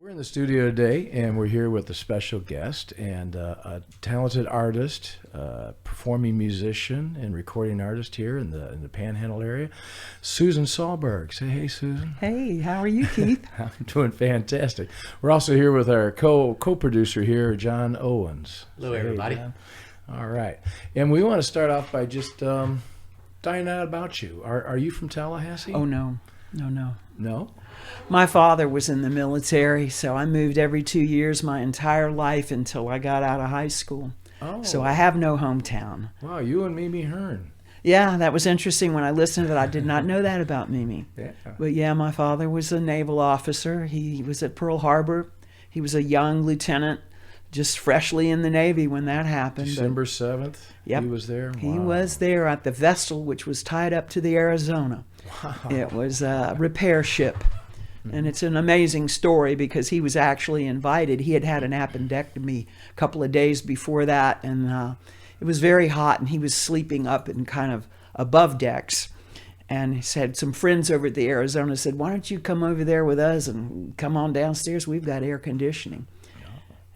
We're in the studio today, and we're here with a special guest and a talented artist, performing musician, and recording artist here in the Panhandle area, Susan Solburg. Say hey, Susan. Hey, how are you, Keith? I'm doing fantastic. We're also here with our co-producer here, John Owens. Hello, Say everybody. Hey, John. All right, and we want to start off by just finding out about you. Are you from Tallahassee? Oh, no. No. My father was in the military, so I moved every 2 years my entire life until I got out of high school. Oh. So I have no hometown. Wow, you and Mimi Hearn. Yeah, that was interesting when I listened to that. I did not know that about Mimi. Yeah. But yeah, my father was a naval officer. He was at Pearl Harbor. He was a young lieutenant, just freshly in the Navy when that happened. December 7th, Yep. he was there? He Wow. was there at the vessel, which was tied up to the Arizona. Wow. It was a repair ship. And it's an amazing story because he was actually invited. He had had an appendectomy a couple of days before that, and it was very hot, and he was sleeping up in kind of above decks. And he said, some friends over at the Arizona said, why don't you come over there with us and come on downstairs? We've got air conditioning.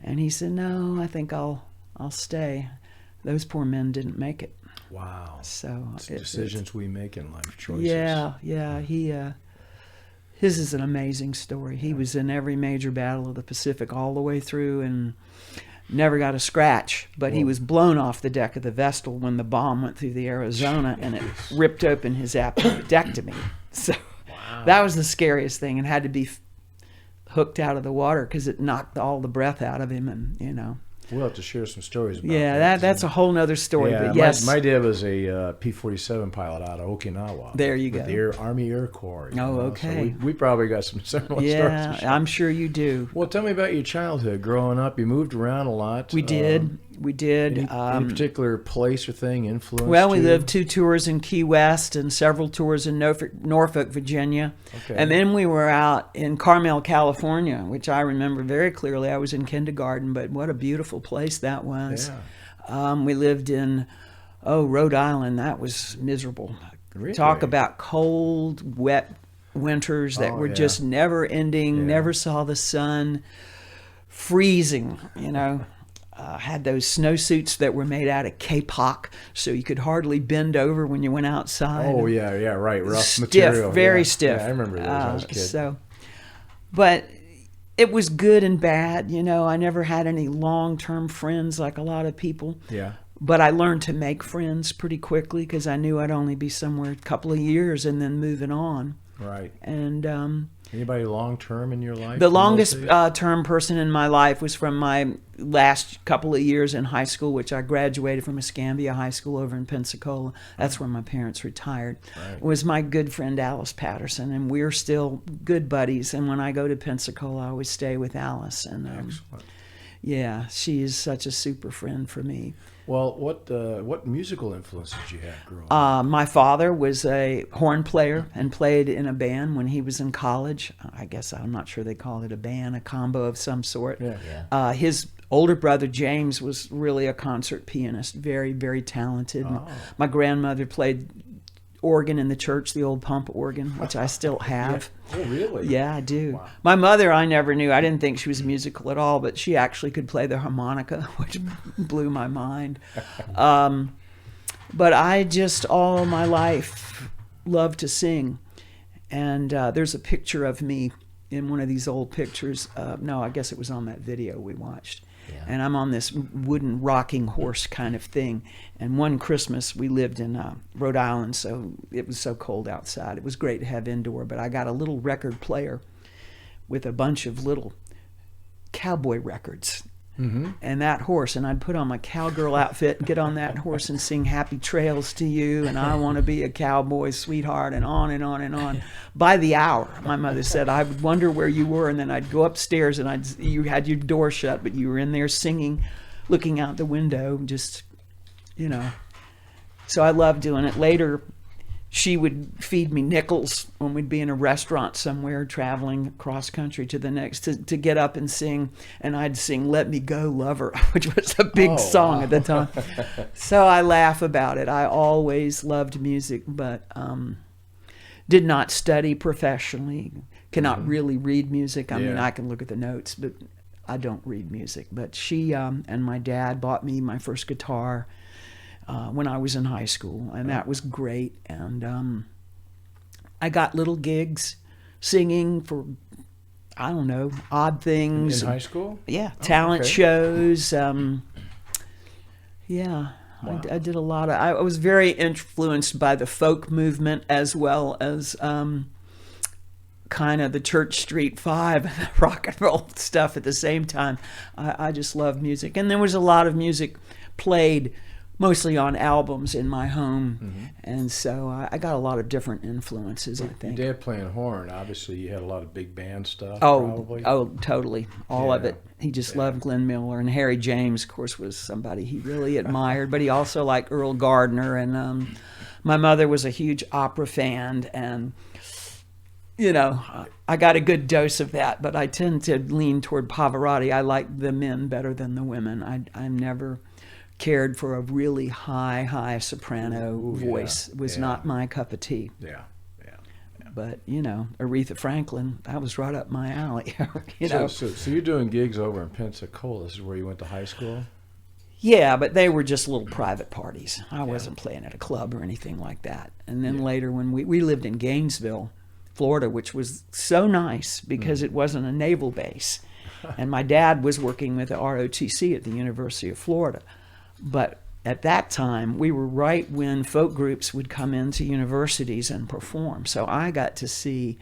And he said, no, I think I'll stay. Those poor men didn't make it. Wow. So It's decisions we make in life, choices. Yeah. His is an amazing story. He was in every major battle of the Pacific all the way through and never got a scratch. But he was blown off the deck of the Vestal when the bomb went through the Arizona and it ripped open his appendectomy. So that was the scariest thing, and had to be hooked out of the water because it knocked all the breath out of him, and We'll have to share some stories about Yeah, that's a whole nother story. Yeah, but yes, my dad was a P-47 pilot out of Okinawa. There you with go. the Army Air Corps. you Oh, know, okay. So we probably got some similar stories. yeah, to share. I'm sure you do. Well, tell me about your childhood. Growing up, you moved around a lot. We did. Any particular place or thing influenced Well, we you? lived 2 tours in Key West and several tours in Norfolk, Virginia. Okay. And then we were out in Carmel, California, which I remember very clearly. I was in kindergarten, but what a beautiful place that was. Yeah. We lived in, Rhode Island. That was miserable. Really? Talk about cold, wet winters that were yeah. just never ending, Yeah. never saw the sun, freezing, had those snowsuits that were made out of kapok, so you could hardly bend over when you went outside. Oh, yeah, right. Rough Stiff, material. very yeah. stiff. Yeah, I remember those as I was a kid. But it was good and bad. I never had any long-term friends like a lot of people. Yeah. But I learned to make friends pretty quickly because I knew I'd only be somewhere a couple of years and then moving on. Right. And Anybody long-term in your life? the from longest those days? term person in my life was from my last couple of years in high school, which I graduated from Escambia High School over in Pensacola. That's where my parents retired. Right. Was my good friend Alice Patterson, and we're still good buddies. And when I go to Pensacola, I always stay with Alice. And Excellent. yeah, she is such a super friend for me. Well, what musical influences did you have growing up? My father was a horn player and played in a band when he was in college. I guess I'm not sure they call it a band, a combo of some sort. Yeah. His older brother James was really a concert pianist, very, very talented. Oh. My grandmother played organ in the church, the old pump organ, which I still have. Oh, really? Yeah, I do. Wow. My mother, I never knew. I didn't think she was musical at all, but she actually could play the harmonica, which blew my mind. But I just, all my life, loved to sing. And there's a picture of me in one of these old pictures. No, I guess it was on that video we watched. Yeah. And I'm on this wooden rocking horse kind of thing. And one Christmas, we lived in Rhode Island, so it was so cold outside. It was great to have indoor, but I got a little record player with a bunch of little cowboy records. Mm-hmm. And that horse, and I'd put on my cowgirl outfit and get on that horse and sing Happy Trails to You and I Want to Be a Cowboy Sweetheart and on and on and on. By the hour, my mother said, I would wonder where you were, and then I'd go upstairs and you had your door shut, but you were in there singing, looking out the window, just, So I loved doing it. Later, she would feed me nickels when we'd be in a restaurant somewhere traveling across country to the next to get up and sing, and I'd sing Let Me Go Lover, which was a big song wow. at the time. So I laugh about it. I always loved music, but did not study professionally. cannot really read music. I mean, Yeah. I can look at the notes, but I don't read music. But she and my dad bought me my first guitar when I was in high school, and that was great. And I got little gigs singing for, I don't know, odd things. In high school? Yeah, talent okay. shows. Yeah, Wow. I did a lot of. I was very influenced by the folk movement as well as kind of the Church Street Five and the rock and roll stuff at the same time. I just love music, and there was a lot of music played, mostly on albums in my home, and so I got a lot of different influences. I Your think. dad playing horn, obviously you had a lot of big band stuff, Oh, probably. oh, totally, all of Yeah. it. He just loved Glenn Miller, and Harry James, of course, was somebody he really admired. But he also liked Earl Gardner, and my mother was a huge opera fan, and I got a good dose of that. But I tend to lean toward Pavarotti. I like the men better than the women. I never cared for a really high soprano voice. It was not my cup of tea. Yeah. But Aretha Franklin, that was right up my alley. So you're doing gigs over in Pensacola. This is where you went to high school? Yeah, but they were just little private parties. I wasn't playing at a club or anything like that. And then later, when we lived in Gainesville, Florida, which was so nice because it wasn't a naval base, and my dad was working with the ROTC at the University of Florida. But at that time, we were right when folk groups would come into universities and perform. So I got to see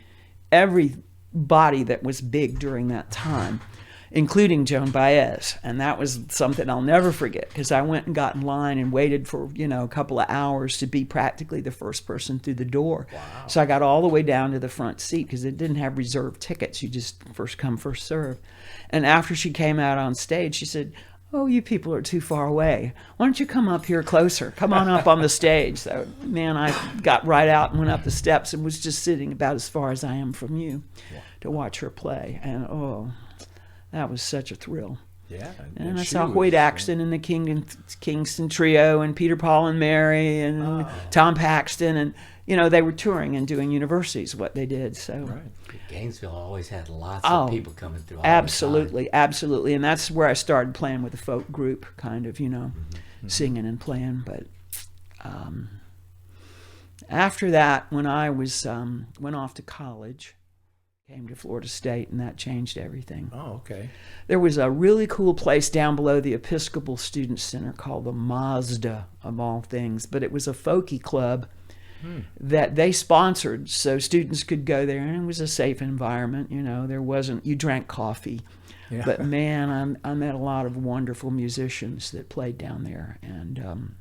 everybody that was big during that time, including Joan Baez. And that was something I'll never forget, because I went and got in line and waited for, a couple of hours to be practically the first person through the door. Wow. So I got all the way down to the front seat because it didn't have reserved tickets. You just first come, first serve. And after she came out on stage, she said, "Oh, you people are too far away. Why don't you come up here closer? Come on up on the stage." So, man, I got right out and went up the steps and was just sitting about as far as I am from you to watch her play. And, that was such a thrill. Yeah. And I she saw was, Hoyt Axton and the Kingston Trio and Peter, Paul, and Mary and Tom Paxton. And, they were touring and doing universities, what they did. So. Right. Gainesville always had lots of people coming through all Absolutely. And that's where I started playing with a folk group, kind of, singing and playing. But after that, when I was went off to college, came to Florida State, and that changed everything. Oh, okay. There was a really cool place down below the Episcopal Student Center called the Mazda, of all things, but it was a folky club that they sponsored, so students could go there, and it was a safe environment. You drank coffee, Yeah. but man, I met a lot of wonderful musicians that played down there, and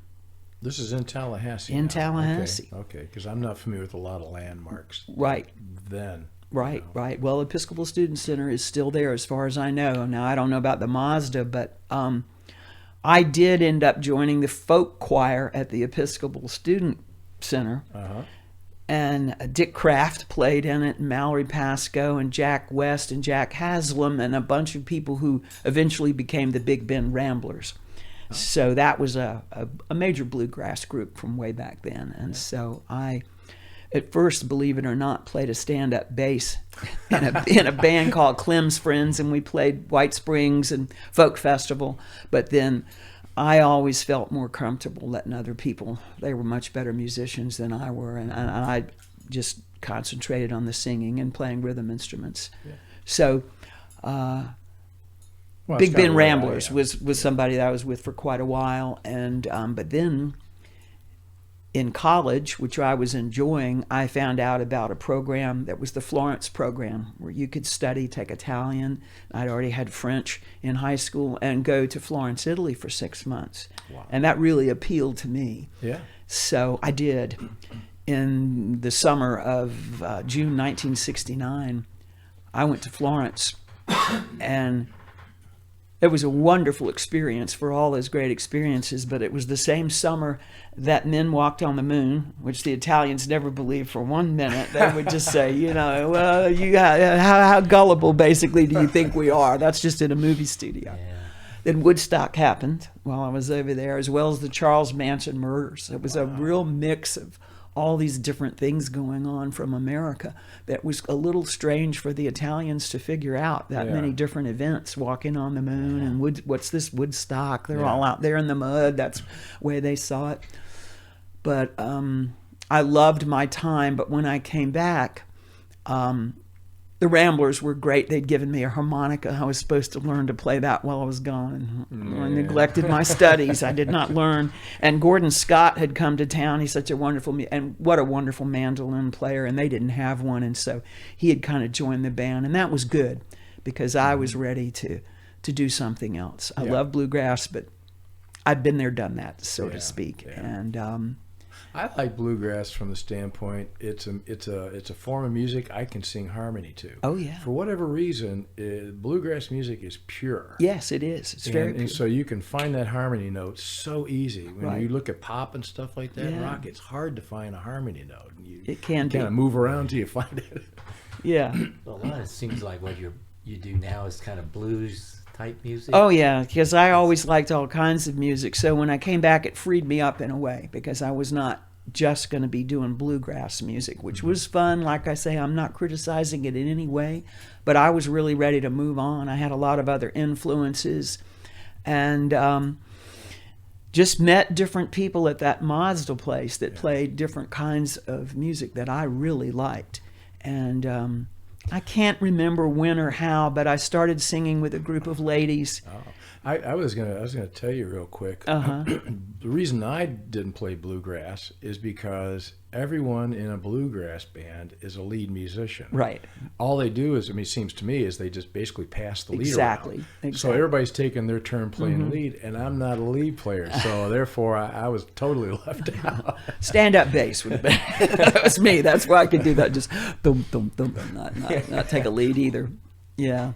This is in Tallahassee. In now. Tallahassee. Okay, because I'm not familiar with a lot of landmarks. right. Then. Right. Well, Episcopal Student Center is still there as far as I know. Now, I don't know about the Mazda, but I did end up joining the folk choir at the Episcopal Student Center. Uh-huh. And Dick Kraft played in it, and Mallory Pascoe, and Jack West, and Jack Haslam, and a bunch of people who eventually became the Big Bend Ramblers. So that was a major bluegrass group from way back then. And so I, at first, believe it or not, played a stand-up bass in a band called Clem's Friends, and we played White Springs and Folk Festival. But then I always felt more comfortable letting other people, they were much better musicians than I were, and I just concentrated on the singing and playing rhythm instruments. Yeah. So Well, Big that's kinda Ben where I Ramblers am. was somebody that I was with for quite a while, and but then in college, which I was enjoying, I found out about a program that was the Florence program, where you could study, take Italian. I'd already had French in high school, and go to Florence, Italy for 6 months. Wow. And that really appealed to me. Yeah. So I did. In the summer of June 1969, I went to Florence, and it was a wonderful experience for all those great experiences, but it was the same summer that men walked on the moon, which the Italians never believed for 1 minute. They would just say, well, how gullible basically do you think we are? That's just in a movie studio. Yeah. Then Woodstock happened while I was over there, as well as the Charles Manson murders. It was a real mix of all these different things going on from America that was a little strange for the Italians to figure out, that many different events, walking on the moon and what's this Woodstock? They're all out there in the mud. That's the way they saw it. But I loved my time. But when I came back, the Ramblers were great. They'd given me a harmonica. I was supposed to learn to play that while I was gone. I neglected my studies. I did not learn. And Gordon Scott had come to town. He's such a wonderful, and what a wonderful mandolin player. And they didn't have one. And so he had kind of joined the band. And that was good because I was ready to do something else. I love bluegrass, but I'd been there, done that, so to speak. Yeah. And I like bluegrass from the standpoint it's a form of music I can sing harmony to. Oh yeah. For whatever reason, bluegrass music is pure. Yes, it is. It's very pure. And so you can find that harmony note so easy. When you look at pop and stuff like that, rock, it's hard to find a harmony note. It can be. Kind of move around till you find it. Yeah. Well, a lot of it seems like what you do now is kind of blues type music. Oh yeah, because I always liked all kinds of music. So when I came back, it freed me up in a way because I was not just going to be doing bluegrass music, which was fun. Like I say, I'm not criticizing it in any way, but I was really ready to move on. I had a lot of other influences and just met different people at that Mazda place that played different kinds of music that I really liked. And I can't remember when or how, but I started singing with a group of ladies. Oh. I was gonna tell you real quick. The reason I didn't play bluegrass is because everyone in a bluegrass band is a lead musician. Right. All they do is, it seems to me, is they just basically pass the lead Exactly. around. So everybody's taking their turn playing lead, and I'm not a lead player, so therefore I was totally left out. Stand-up bass would have been. That was me. That's why I could do that. Just thump, thump, thump, not take a lead either. Yeah.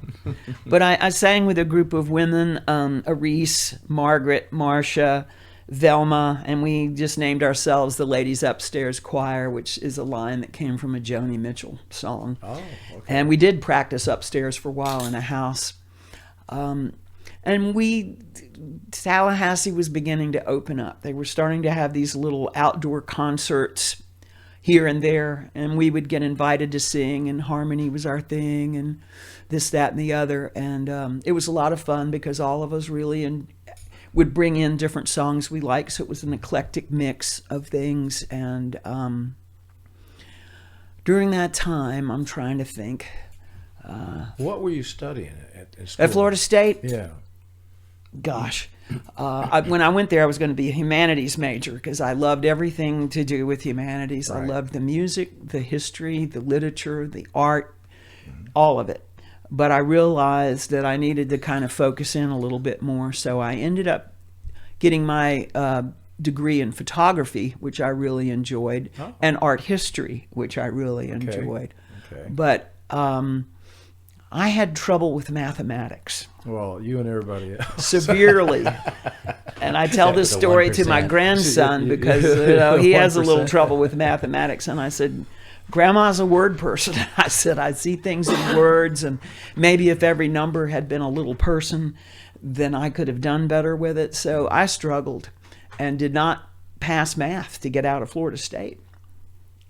But I sang with a group of women, Arise, Margaret, Marcia, Velma, and we just named ourselves the Ladies Upstairs Choir, which is a line that came from a Joni Mitchell song. Oh, okay. And we did practice upstairs for a while in a house. And Tallahassee was beginning to open up. They were starting to have these little outdoor concerts here and there, and we would get invited to sing, and harmony was our thing, and this, that, and the other. And it was a lot of fun because all of us really would bring in different songs we liked, so it was an eclectic mix of things. And during that time, I'm trying to think. What were you studying at school? At Florida State? Yeah. Gosh. When I went there, I was going to be a humanities major because I loved everything to do with humanities. Right. I loved the music, the history, the literature, the art, all of it. But I realized that I needed to kind of focus in a little bit more. So I ended up getting my degree in photography, which I really enjoyed, and art history, which I really enjoyed. Okay. But I had trouble with mathematics. Well, you and everybody else. Severely. And I tell this The story to my 1%. grandson because he has a little trouble with mathematics. And I said, Grandma's a word person. I said, I see things in words, and maybe if every number had been a little person, then I could have done better with it. So I struggled and did not pass math to get out of Florida State.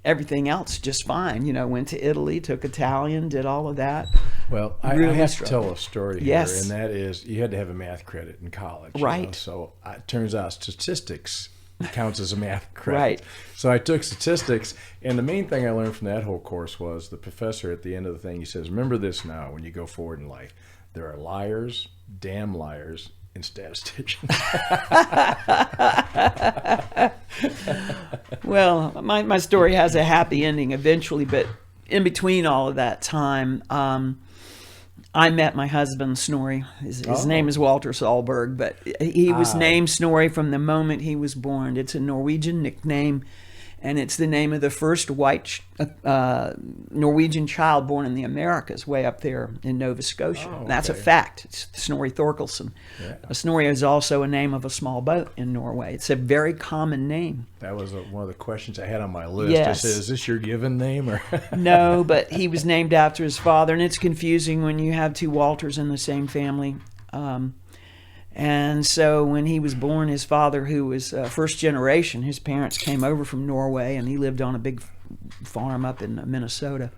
Everything else just fine. Went to Italy, took Italian, did all of that. Well, I Really have struggled. to tell a story here, Yes. and that is you had to have a math credit in college. Right. So it turns out statistics counts as a math credit. Right. So I took statistics, and the main thing I learned from that whole course was the professor at the end of the thing, he says, remember this now when you go forward in life. There are liars, damn liars, and statisticians. Well, my story has a happy ending eventually, but in between all of that time, I met my husband, Snorri. His name is Walter Solburg, but he was named Snorri from the moment he was born. It's a Norwegian nickname, and it's the name of the first white Norwegian child born in the Americas, way up there in Nova Scotia. Oh, That's a okay. fact. It's Snorri Thorkelson. Yeah. Snorri is also a name of a small boat in Norway. It's a very common name. That was one of the questions I had on my list. Yes. I said, is this your given name? Or No, but he was named after his father, and it's confusing when you have two Walters in the same family. And so when he was born, his father, who was first generation, his parents came over from Norway, and he lived on a big farm up in Minnesota.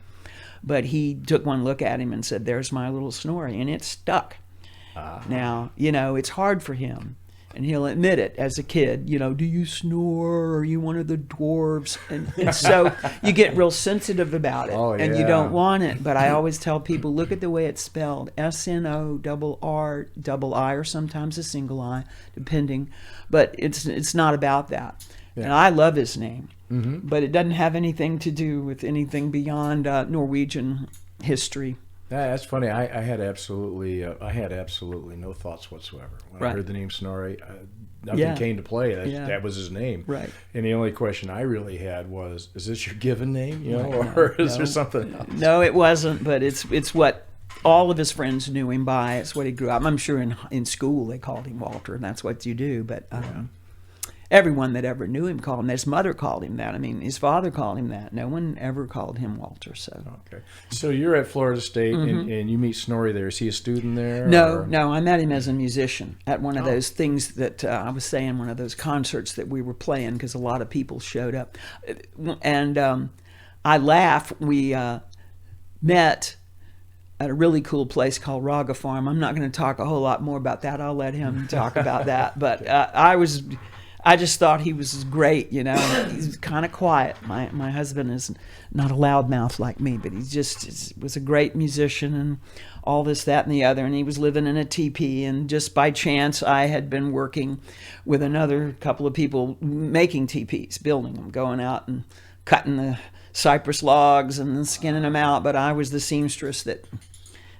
But he took one look at him and said, "There's my little Snorri," and it stuck. Now, it's hard for him, and he'll admit it as a kid. Do you snore? Are you one of the dwarves? And so you get real sensitive about it, and you don't want it. But I always tell people, look at the way it's spelled: SNORRI, or sometimes a single I, depending. But it's not about that. Yeah. And I love his name, but it doesn't have anything to do with anything beyond Norwegian history. Yeah, that's funny. I had absolutely no thoughts whatsoever when I heard the name Snorri. Nothing came to play. That was his name. Right. And the only question I really had was, is this your given name? Or is there something else? No, it wasn't. But it's what all of his friends knew him by. It's what he grew up. I'm sure in school they called him Walter, and that's what you do. But everyone that ever knew him called him that. His mother called him that. I mean, his father called him that. No one ever called him Walter. So okay. So you're at Florida State, and you meet Snorri there. Is he a student there? No. I met him as a musician at one of those things that I was saying, one of those concerts that we were playing, because a lot of people showed up. And I laugh. We met at a really cool place called Raga Farm. I'm not going to talk a whole lot more about that. I'll let him talk about that. But I just thought he was great, He's kind of quiet. My husband is not a loudmouth like me, but he just was a great musician and all this, that, and the other. And he was living in a teepee. And just by chance, I had been working with another couple of people making teepees, building them, going out and cutting the cypress logs and then skinning them out. But I was the seamstress that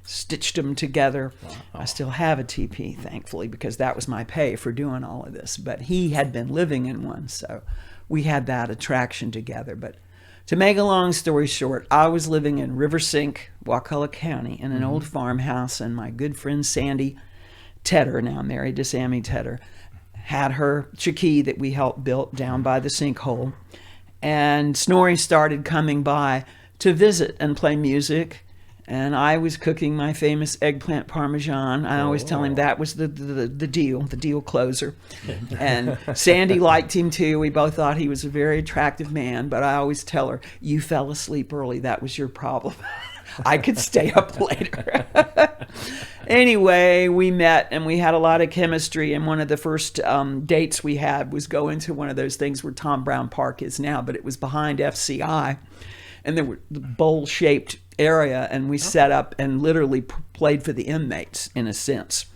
stitched them together. Wow. I still have a teepee, thankfully, because that was my pay for doing all of this. But he had been living in one, so we had that attraction together. But to make a long story short, I was living in River Sink, Wakulla County, in an old farmhouse, and my good friend Sandy Tedder, now married to Sammy Tedder, had her chikee that we helped build down by the sinkhole. And Snorri started coming by to visit and play music. And I was cooking my famous eggplant parmesan. I always tell him that was the deal closer. And Sandy liked him too. We both thought he was a very attractive man. But I always tell her, you fell asleep early. That was your problem. I could stay up later. Anyway, we met and we had a lot of chemistry. And one of the first dates we had was going to one of those things where Tom Brown Park is now, but it was behind FCI. And there were the bowl-shaped area, and we set up and literally played for the inmates in a sense.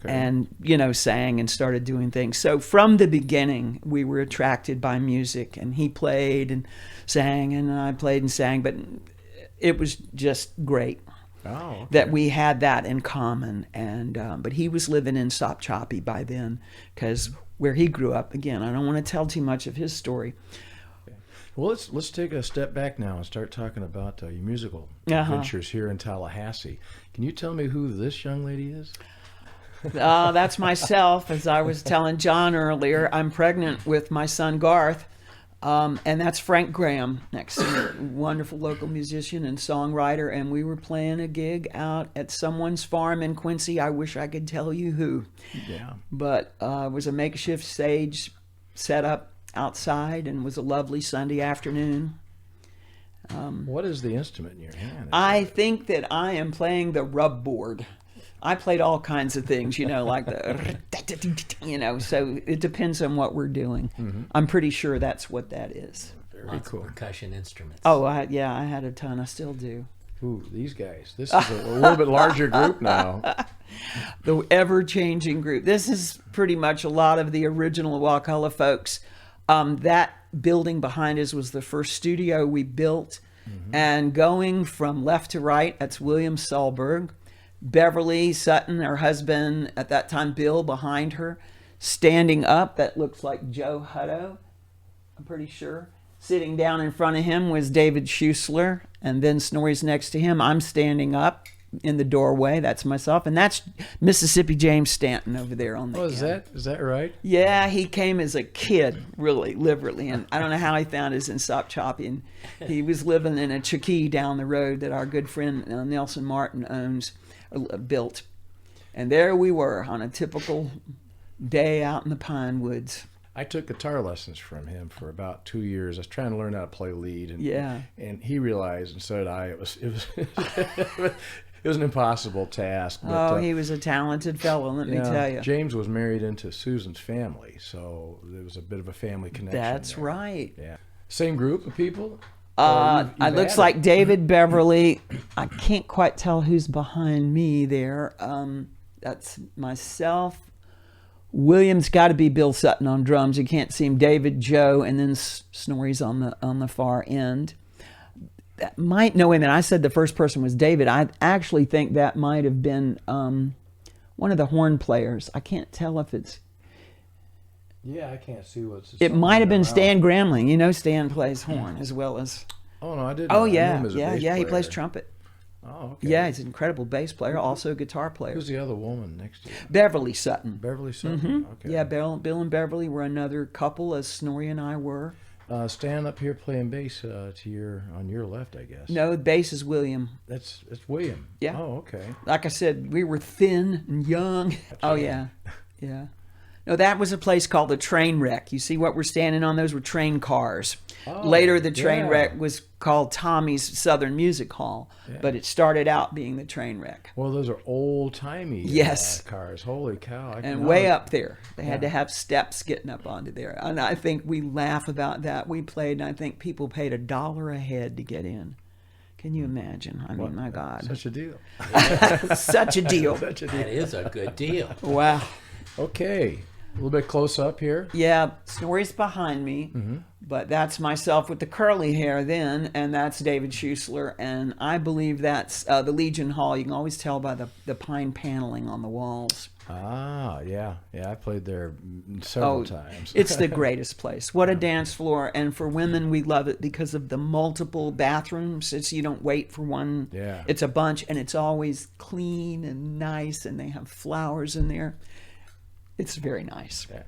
And sang and started doing things. So from the beginning we were attracted by music, and he played and sang and I played and sang, but it was just great that we had that in common. And but he was living in Sopchoppy by then, because where he grew up, again, I don't want to tell too much of his story. Well, let's take a step back now and start talking about your musical adventures here in Tallahassee. Can you tell me who this young lady is? That's myself. As I was telling John earlier, I'm pregnant with my son Garth, and that's Frank Graham next to me, wonderful local musician and songwriter. And we were playing a gig out at someone's farm in Quincy. I wish I could tell you who. Yeah. But it was a makeshift stage set up outside, and it was a lovely Sunday afternoon. What is the instrument in your hand? I think that I am playing the rub board. I played all kinds of things, like the, so it depends on what we're doing. I'm pretty sure that's what that is. Very cool. Percussion instruments. Oh, I had a ton. I still do. Ooh, these guys. This is a little bit larger group now. The ever-changing group. This is pretty much a lot of the original Wakulla folks. That building behind us was the first studio we built. And going from left to right, that's William Solburg. Beverly Sutton, her husband at that time, Bill, behind her. Standing up, that looks like Joe Hutto, I'm pretty sure. Sitting down in front of him was David Schusler, and then Snorri's next to him. I'm standing up in the doorway. That's myself, and that's Mississippi James Stanton over there on the end. Is that right? Yeah, he came as a kid, really, literally, and I don't know how he found us in Sopchoppy. And he was living in a chikee down the road that our good friend Nelson Martin built. And there we were on a typical day out in the pine woods. I took guitar lessons from him for about 2 years. I was trying to learn how to play lead, and Yeah. and he realized, and so did I. It was it was an impossible task. But, Oh, he was a talented fellow, let me yeah, tell you. James was married into Susan's family, so there was a bit of a family connection. That's there. right. Yeah. Same group of people? Or you've It looks had like David Beverly. I can't quite tell who's behind me there. That's myself. William's got to be Bill Sutton on drums. You can't see him. David, Joe, and then Snorri's on the far end. That might know him. And I said the first person was David. I actually think that might have been one of the horn players. I can't tell if it's. Yeah, I can't see what's. It might have been Stan Gramling. You know, Stan plays horn as well as. Oh no, I didn't. Oh I knew yeah, him as a yeah, bass yeah. He player. plays trumpet. Oh, okay. Yeah, he's an incredible bass player, also a guitar player. Who's the other woman next to you? Beverly Sutton. Beverly Sutton. Okay. Yeah, Bill and Beverly were another couple, as Snorri and I were. Stand up here playing bass on your left, I guess. No, bass is William. That's William. Yeah. Oh, okay. Like I said, we were thin and young. Oh yeah, yeah. No, that was a place called the Train Wreck. You see what we're standing on? Those were train cars. Oh, Later, the Train yeah. Wreck was called Tommy's Southern Music Hall, but it started out being the Train Wreck. Well, those are old timey Yes. cars. Holy cow! And way up there, they had to have steps getting up onto there. And I think we laugh about that. We played, and I think people paid $1 a head to get in. Can you imagine? I mean, my God. Such a deal. Such a deal. Such a deal. That is a good deal. Wow. Okay. A little bit close up here. Yeah, Snorri's behind me, but that's myself with the curly hair then, and that's David Schusler, and I believe that's the Legion Hall. You can always tell by the pine paneling on the walls. Ah, yeah. I played there several times. It's the greatest place. What a dance floor, and for women, we love it because of the multiple bathrooms. It's you don't wait for one. Yeah. It's a bunch, and it's always clean and nice, and they have flowers in there. It's very nice. Yeah.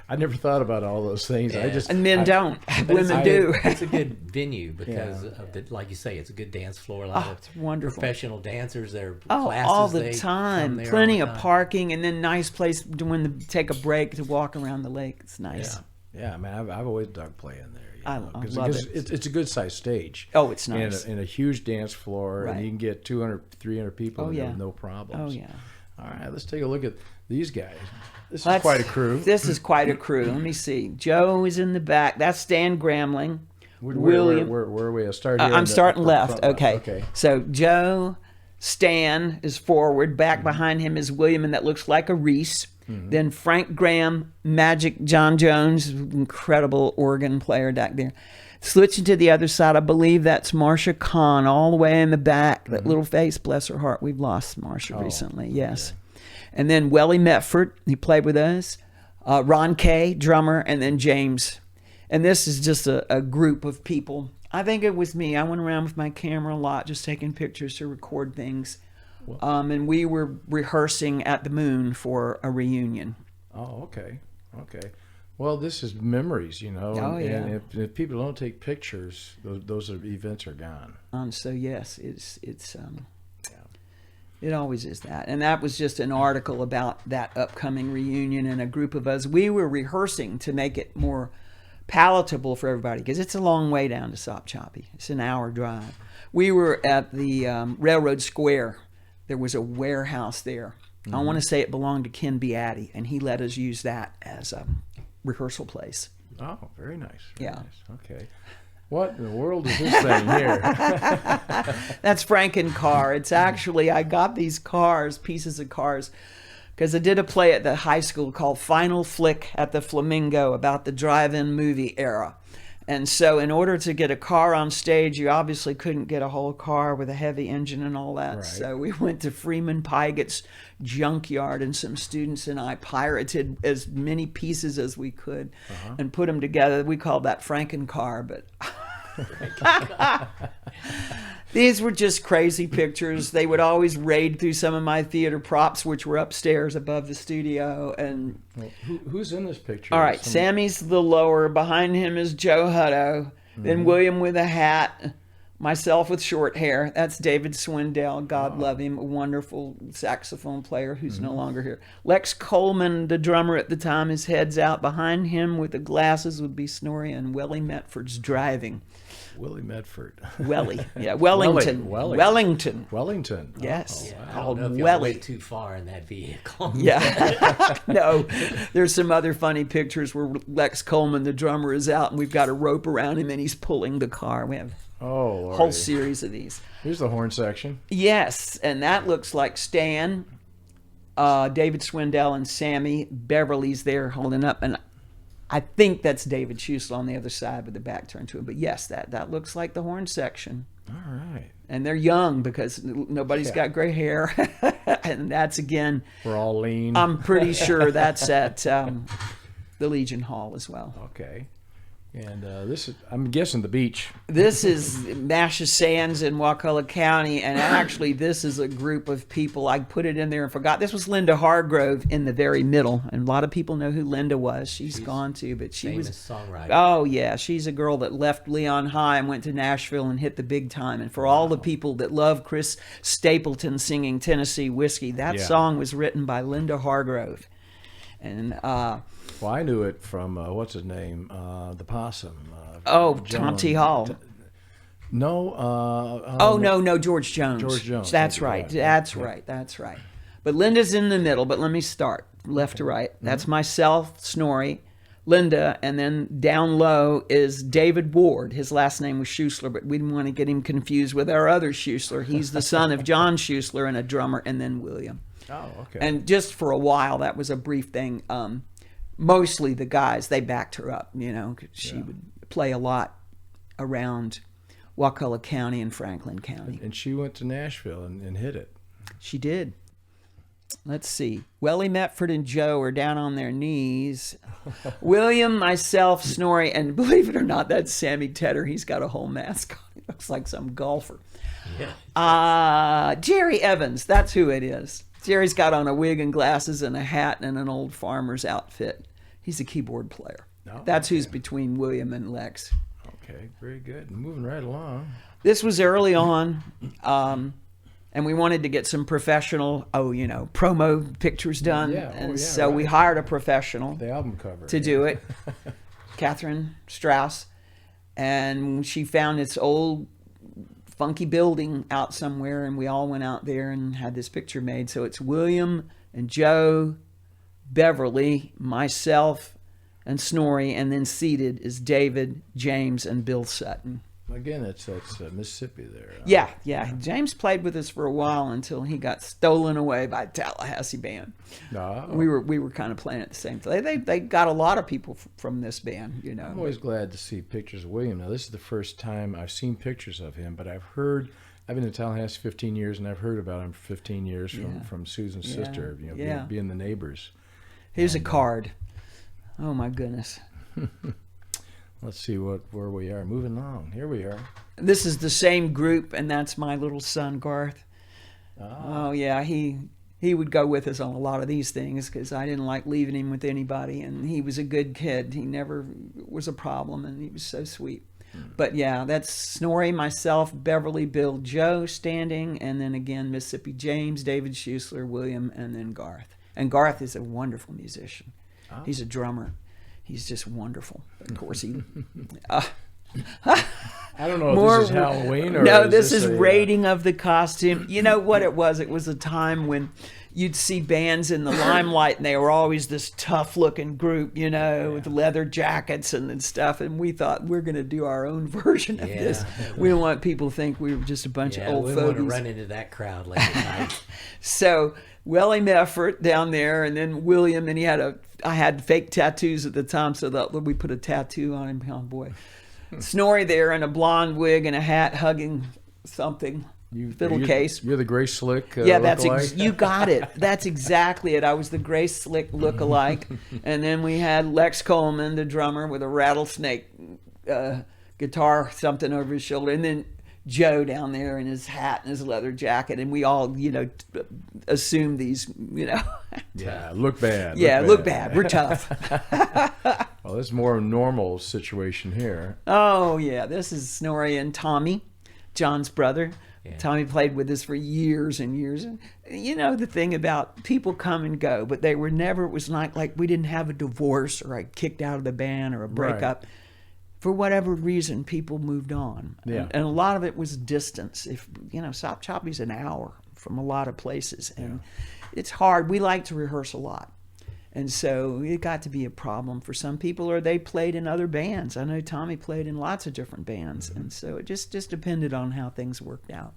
I never thought about all those things. I Yeah. just And men don't. Women do. It's a good venue because of the, like you say, it's a good dance floor. A lot Oh, of it's wonderful. professional dancers. Their Oh, classes, all they the come time. there Plenty all the of time. parking, and then nice place to when to take a break to walk around the lake. It's nice. Yeah. I mean, I've always dug playing there. I Because love it. It's a good sized stage. Oh, it's nice. And a huge dance floor, Right. and you can get 200, 300 people Oh, in there yeah. with no problems. Oh yeah. All right, let's take a look at these guys. This is That's- quite a crew. This is quite a crew. Let me see. Joe is in the back. That's Stan Gramling. William. Where are we? Start here. I'm starting left. front Okay. Okay. So Joe, Stan is forward. Back behind him is William, and that looks like a Reese. Then Frank Graham, Magic John Jones, incredible organ player back there. Switching to the other side, I believe that's Marcia Kahn, all the way in the back. That little face, bless her heart. We've lost Marcia recently, yes. And then Welly Metford, he played with us. Ron Kay, drummer, and then James. And this is just a group of people. I think it was me. I went around with my camera a lot, just taking pictures to record things. And we were rehearsing at the Moon for a reunion. Oh, okay. Well, this is memories, Oh, yeah. And if people don't take pictures, those events are gone. So yes, it always is that. And that was just an article about that upcoming reunion, and a group of us. We were rehearsing to make it more palatable for everybody because it's a long way down to Sop Choppy. It's an hour drive. We were at the Railroad Square. There was a warehouse there. I want to say it belonged to Ken Beatty, and he let us use that as a rehearsal place. Oh, very nice. Yeah. Nice. Okay. What in the world is this thing here? That's Franken car. It's actually, I got these cars, pieces of cars, because I did a play at the high school called Final Flick at the Flamingo about the drive-in movie era. And so in order to get a car on stage, you obviously couldn't get a whole car with a heavy engine and all that. Right. So we went to Freeman Pygott's junkyard, and some students and I pirated as many pieces as we could and put them together. We called that Franken car, but these were just crazy pictures. They would always raid through some of my theater props, which were upstairs above the studio. And Well, who's in this picture? all right, Sammy's the lower. Behind him is Joe Hutto. Then William with a hat. Myself with short hair. That's David Swindell. God love him. A wonderful saxophone player who's no longer here. Lex Coleman, the drummer at the time, his head's out. Behind him with the glasses would be Snorri, and Welly Metford's driving. Willie Medford. Welly. Yeah, Wellington. Welly. Wellington. Wellington. Yes. Yeah, I Called don't know if y'all Welly. went too far in that vehicle. Yeah. No, there's some other funny pictures where Lex Coleman, the drummer, is out and we've got a rope around him and he's pulling the car. We have Oh, a Lordy. whole series of these. Here's the horn section. Yes, and that looks like Stan, David Swindell, and Sammy Beverly's there holding up. And I think that's David Schusel on the other side with the back turned to him. But yes, that looks like the horn section. All right. And they're young because nobody's got gray hair. And that's, again, We're all lean. I'm pretty sure that's at the Legion Hall as well. Okay. And this is, I'm guessing, the beach. This is Masha Sands in Wakulla County, and actually this is a group of people. I put it in there and forgot. This was Linda Hargrove in the very middle, and a lot of people know who Linda was. She's gone too, but she Famous was. songwriter. Oh yeah, she's a girl that left Leon High and went to Nashville and hit the big time. And for all the people that love Chris Stapleton singing Tennessee Whiskey, that Yeah. song was written by Linda Hargrove. And Well, I knew it from, what's his name? The Possum. Tom T. Hall. No. No, George Jones. George Jones. That's Thank you. right. Yeah. That's right. But Linda's in the middle. But let me start left to right. That's myself, Snorri, Linda, and then down low is David Ward. His last name was Schusler, but we didn't want to get him confused with our other Schusler. He's the son of John Schusler and a drummer, and then William. Oh, okay. And just for a while, that was a brief thing. Mostly the guys, they backed her up, 'cause she would play a lot around Wakulla County and Franklin County. And she went to Nashville and hit it. She did. Let's see. Welly Metford and Joe are down on their knees. William, myself, Snorri, and believe it or not, that's Sammy Tedder. He's got a whole mask on. He looks like some golfer. Yeah. Jerry Evans, that's who it is. Jerry's got on a wig and glasses and a hat and an old farmer's outfit. He's a keyboard player. Oh, That's who's okay. between William and Lex. Okay, very good. Moving right along. This was early on, and we wanted to get some professional, promo pictures done. Yeah, And so we right. hired a professional The album cover. to do it, Catherine Strauss, and she found this old funky building out somewhere, and we all went out there and had this picture made. So it's William and Joe, Beverly, myself, and Snorri, and then seated is David, James, and Bill Sutton. Again, that's Mississippi there. Yeah. James played with us for a while until he got stolen away by Tallahassee band. No, We were kind of playing at the same time. They got a lot of people from this band, I'm always glad to see pictures of William. Now, this is the first time I've seen pictures of him, but I've been in Tallahassee 15 years, and I've heard about him for 15 years from Susan's sister, being the neighbors. Here's a card. Oh my goodness. Let's see where we are. Moving along. Here we are. This is the same group, and that's my little son, Garth. Oh yeah, he would go with us on a lot of these things because I didn't like leaving him with anybody, and he was a good kid. He never was a problem, and he was so sweet. But yeah, that's Snorri, myself, Beverly, Bill, Joe standing, and then again Mississippi James, David Schusler, William, and then Garth. And Garth is a wonderful musician. Oh. He's a drummer. He's just wonderful. Of course, he. I don't know if More- this is Halloween or No, this is a, rating of the costume. You know what it was? It was a time when you'd see bands in the limelight, and they were always this tough-looking group, with leather jackets and stuff. And we thought we're going to do our own version of this. We don't want people to think we were just a bunch of old we want to fogies. run into that crowd late at night. So Welly Meffert down there, and then William, and I had fake tattoos at the time, so that we put a tattoo on him. Oh boy. Snorri there in a blonde wig and a hat, hugging something. Fiddle case. You're the Grace Slick. Yeah, that's lookalike? you got it. That's exactly it. I was the Grace Slick look-alike, and then we had Lex Coleman, the drummer, with a rattlesnake guitar something over his shoulder, and then Joe down there in his hat and his leather jacket, and we all assumed these. Yeah, look bad. Yeah, look bad. We're tough. Well, this is more a normal situation here. Oh yeah, this is Snorri and Tommy. John's brother. Yeah. Tommy played with us for years and years. And you know the thing about people come and go, but they were never. It was not like we didn't have a divorce or I kicked out of the band or a breakup. Right. For whatever reason, people moved on, Yeah. and a lot of it was distance. If you know, Sop Choppy's an hour from a lot of places, and it's hard. We like to rehearse a lot, and so it got to be a problem for some people. Or they played in other bands. I know Tommy played in lots of different bands, and so it just depended on how things worked out.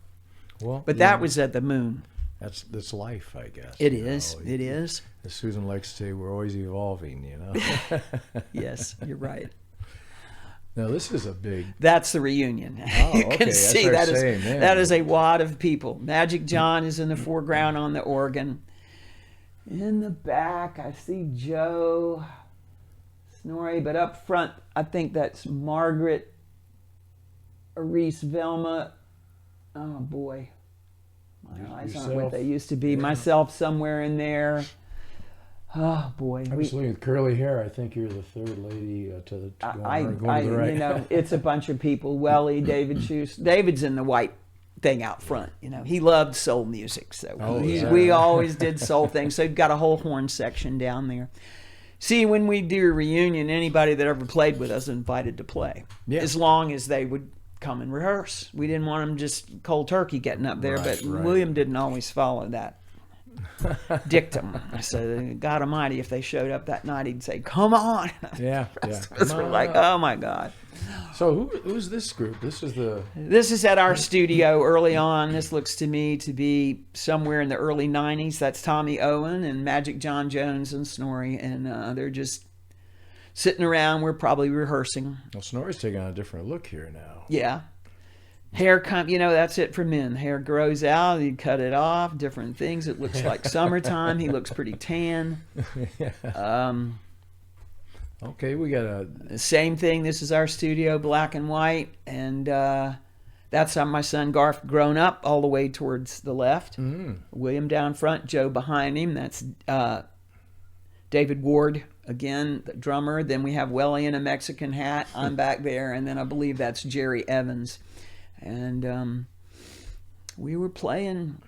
Well, But that was at the Moon. that's life, I guess. It you is. know. It is. As Susan likes to say, we're always evolving. You know. Yes, you're right. Now this is a big. That's the reunion. Oh, You okay. can That's see what I that was is saying, man. that is a wad of people. Magic John is in the foreground on the organ. In the back, I see Joe Snorri, but up front, I think that's Margaret, Reese, Velma. Oh boy, my eyes aren't what they used to be. Yeah. Myself somewhere in there. Oh boy, I'm just looking at curly hair. I think you're the third lady to the going to the right. you know, it's a bunch of people. Welly, David Shoes. David's in the white thing out front. You know, he loved soul music, so we always did soul things. So we've got a whole horn section down there. See, when we do a reunion, anybody that ever played with us is invited to play, as long as they would come and rehearse. We didn't want them just cold turkey getting up there, but William didn't always follow that dictum. So God Almighty, if they showed up that night, he'd say, "Come on!" Yeah, We're like, "Oh my God!" So who's this group? This is at our studio early on. This looks to me to be somewhere in the early '90s. That's Tommy Owen and Magic John Jones and Snorri, and they're just sitting around. We're probably rehearsing. Well, Snorri's taking on a different look here now. Yeah. Hair that's it for men. Hair grows out, you cut it off, different things. It looks like summertime. He looks pretty tan. Okay, we got Same thing. This is our studio, black and white, and that's how my son Garth grown up all the way towards the left. William down front, Joe behind him. That's David Ward again, the drummer. Then we have Welly in a Mexican hat. I'm back there, and then I believe that's Jerry Evans. And we were playing.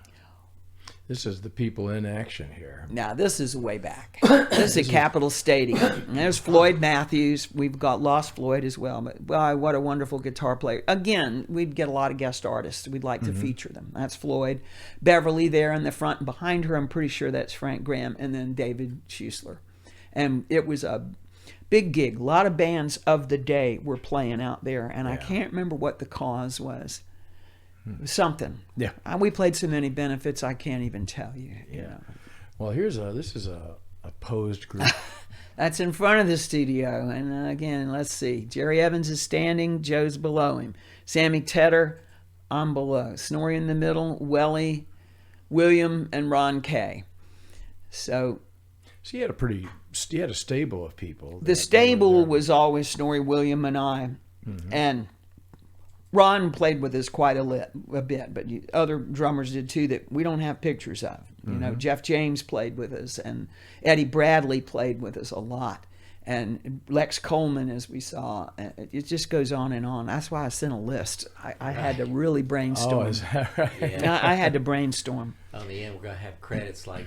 This is the people in action here. Now, this is way back. This is Capitol Stadium. And there's Floyd Matthews. We've got lost Floyd as well. But what a wonderful guitar player. Again, we'd get a lot of guest artists. We'd like to feature them. That's Floyd. Beverly there in the front. And behind her, I'm pretty sure that's Frank Graham. And then David Schusler. And it was a big gig. A lot of bands of the day were playing out there, and I can't remember what the cause was. It was something. Yeah. We played so many benefits, I can't even tell you. You know. Well, this is a posed group. That's in front of the studio, and again, let's see. Jerry Evans is standing, Joe's below him. Sammy Tedder, I'm below. Snorri in the middle, Welly, William, and Ron Kay. So you had a stable of people. The stable was always Snorri, William, and I. And Ron played with us quite a bit, but other drummers did too that we don't have pictures of. You know, Jeff James played with us, and Eddie Bradley played with us a lot. And Lex Coleman, as we saw, it just goes on and on. That's why I sent a list. I had to really brainstorm. Oh, is that right? Yeah. I had to brainstorm. On the end, we're gonna have credits like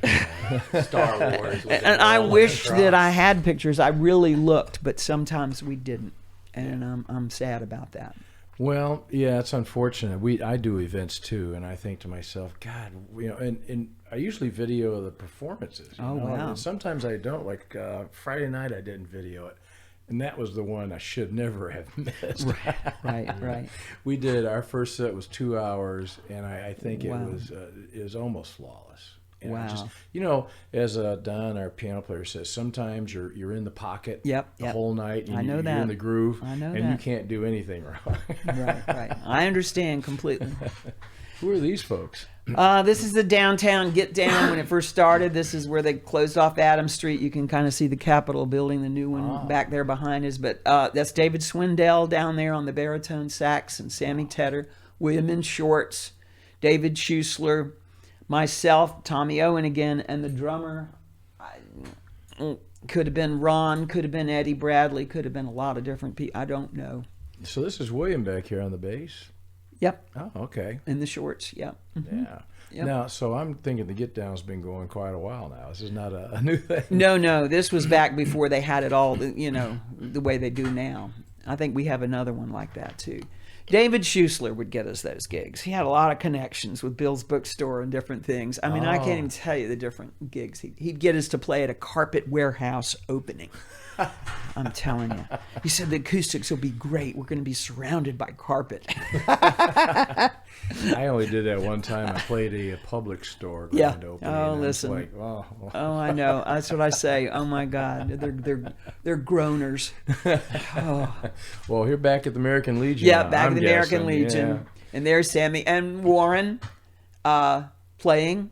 Star Wars. With And the I roll wish across. that I had pictures. I really looked, but sometimes we didn't, and I'm sad about that. Well, yeah, it's unfortunate. I do events too, and I think to myself, God, you know, and I usually video the performances. You know? Wow. And sometimes I don't. Like Friday night, I didn't video it, and that was the one I should never have missed. Right. We did our first set was 2 hours, and I think Wow. it was almost flawless. And I Wow. just, you know, as Don, our piano player, says, sometimes you're in the pocket the Yep. whole night. And I know you're that. in the groove. I know and that. you can't do anything wrong. Right. I understand completely. Who are these folks? This is the downtown Get Down when it first started. This is where they closed off Adams Street. You can kind of see the Capitol building, the new one back there behind us. But that's David Swindell down there on the baritone sax, and Sammy Tedder, William in shorts, David Schusler, myself, Tommy Owen again, and the drummer could have been Ron, could have been Eddie Bradley, could have been a lot of different people. I don't know. So this is William back here on the bass. Yep, Oh, okay. in the shorts. Yep. Mhm. Yeah. Yep. Now, so I'm thinking the Get Down's been going quite a while now. This is not a new thing. No, this was back before they had it all, the way they do now. I think we have another one like that too. David Schusler would get us those gigs. He had a lot of connections with Bill's Bookstore and different things. I mean, I can't even tell you the different gigs. He'd get us to play at a Carpet Warehouse opening. I'm telling you. He said the acoustics will be great. We're going to be surrounded by carpet. I only did that one time. I played a public store grand opening. Oh, and it's listen. like, oh. Oh, I know. That's what I say. Oh my God, they're groaners. Oh. Well, here back at the American Legion. Yeah, back I'm at the American guessing, Legion, yeah. and there's Sammy and Warren playing.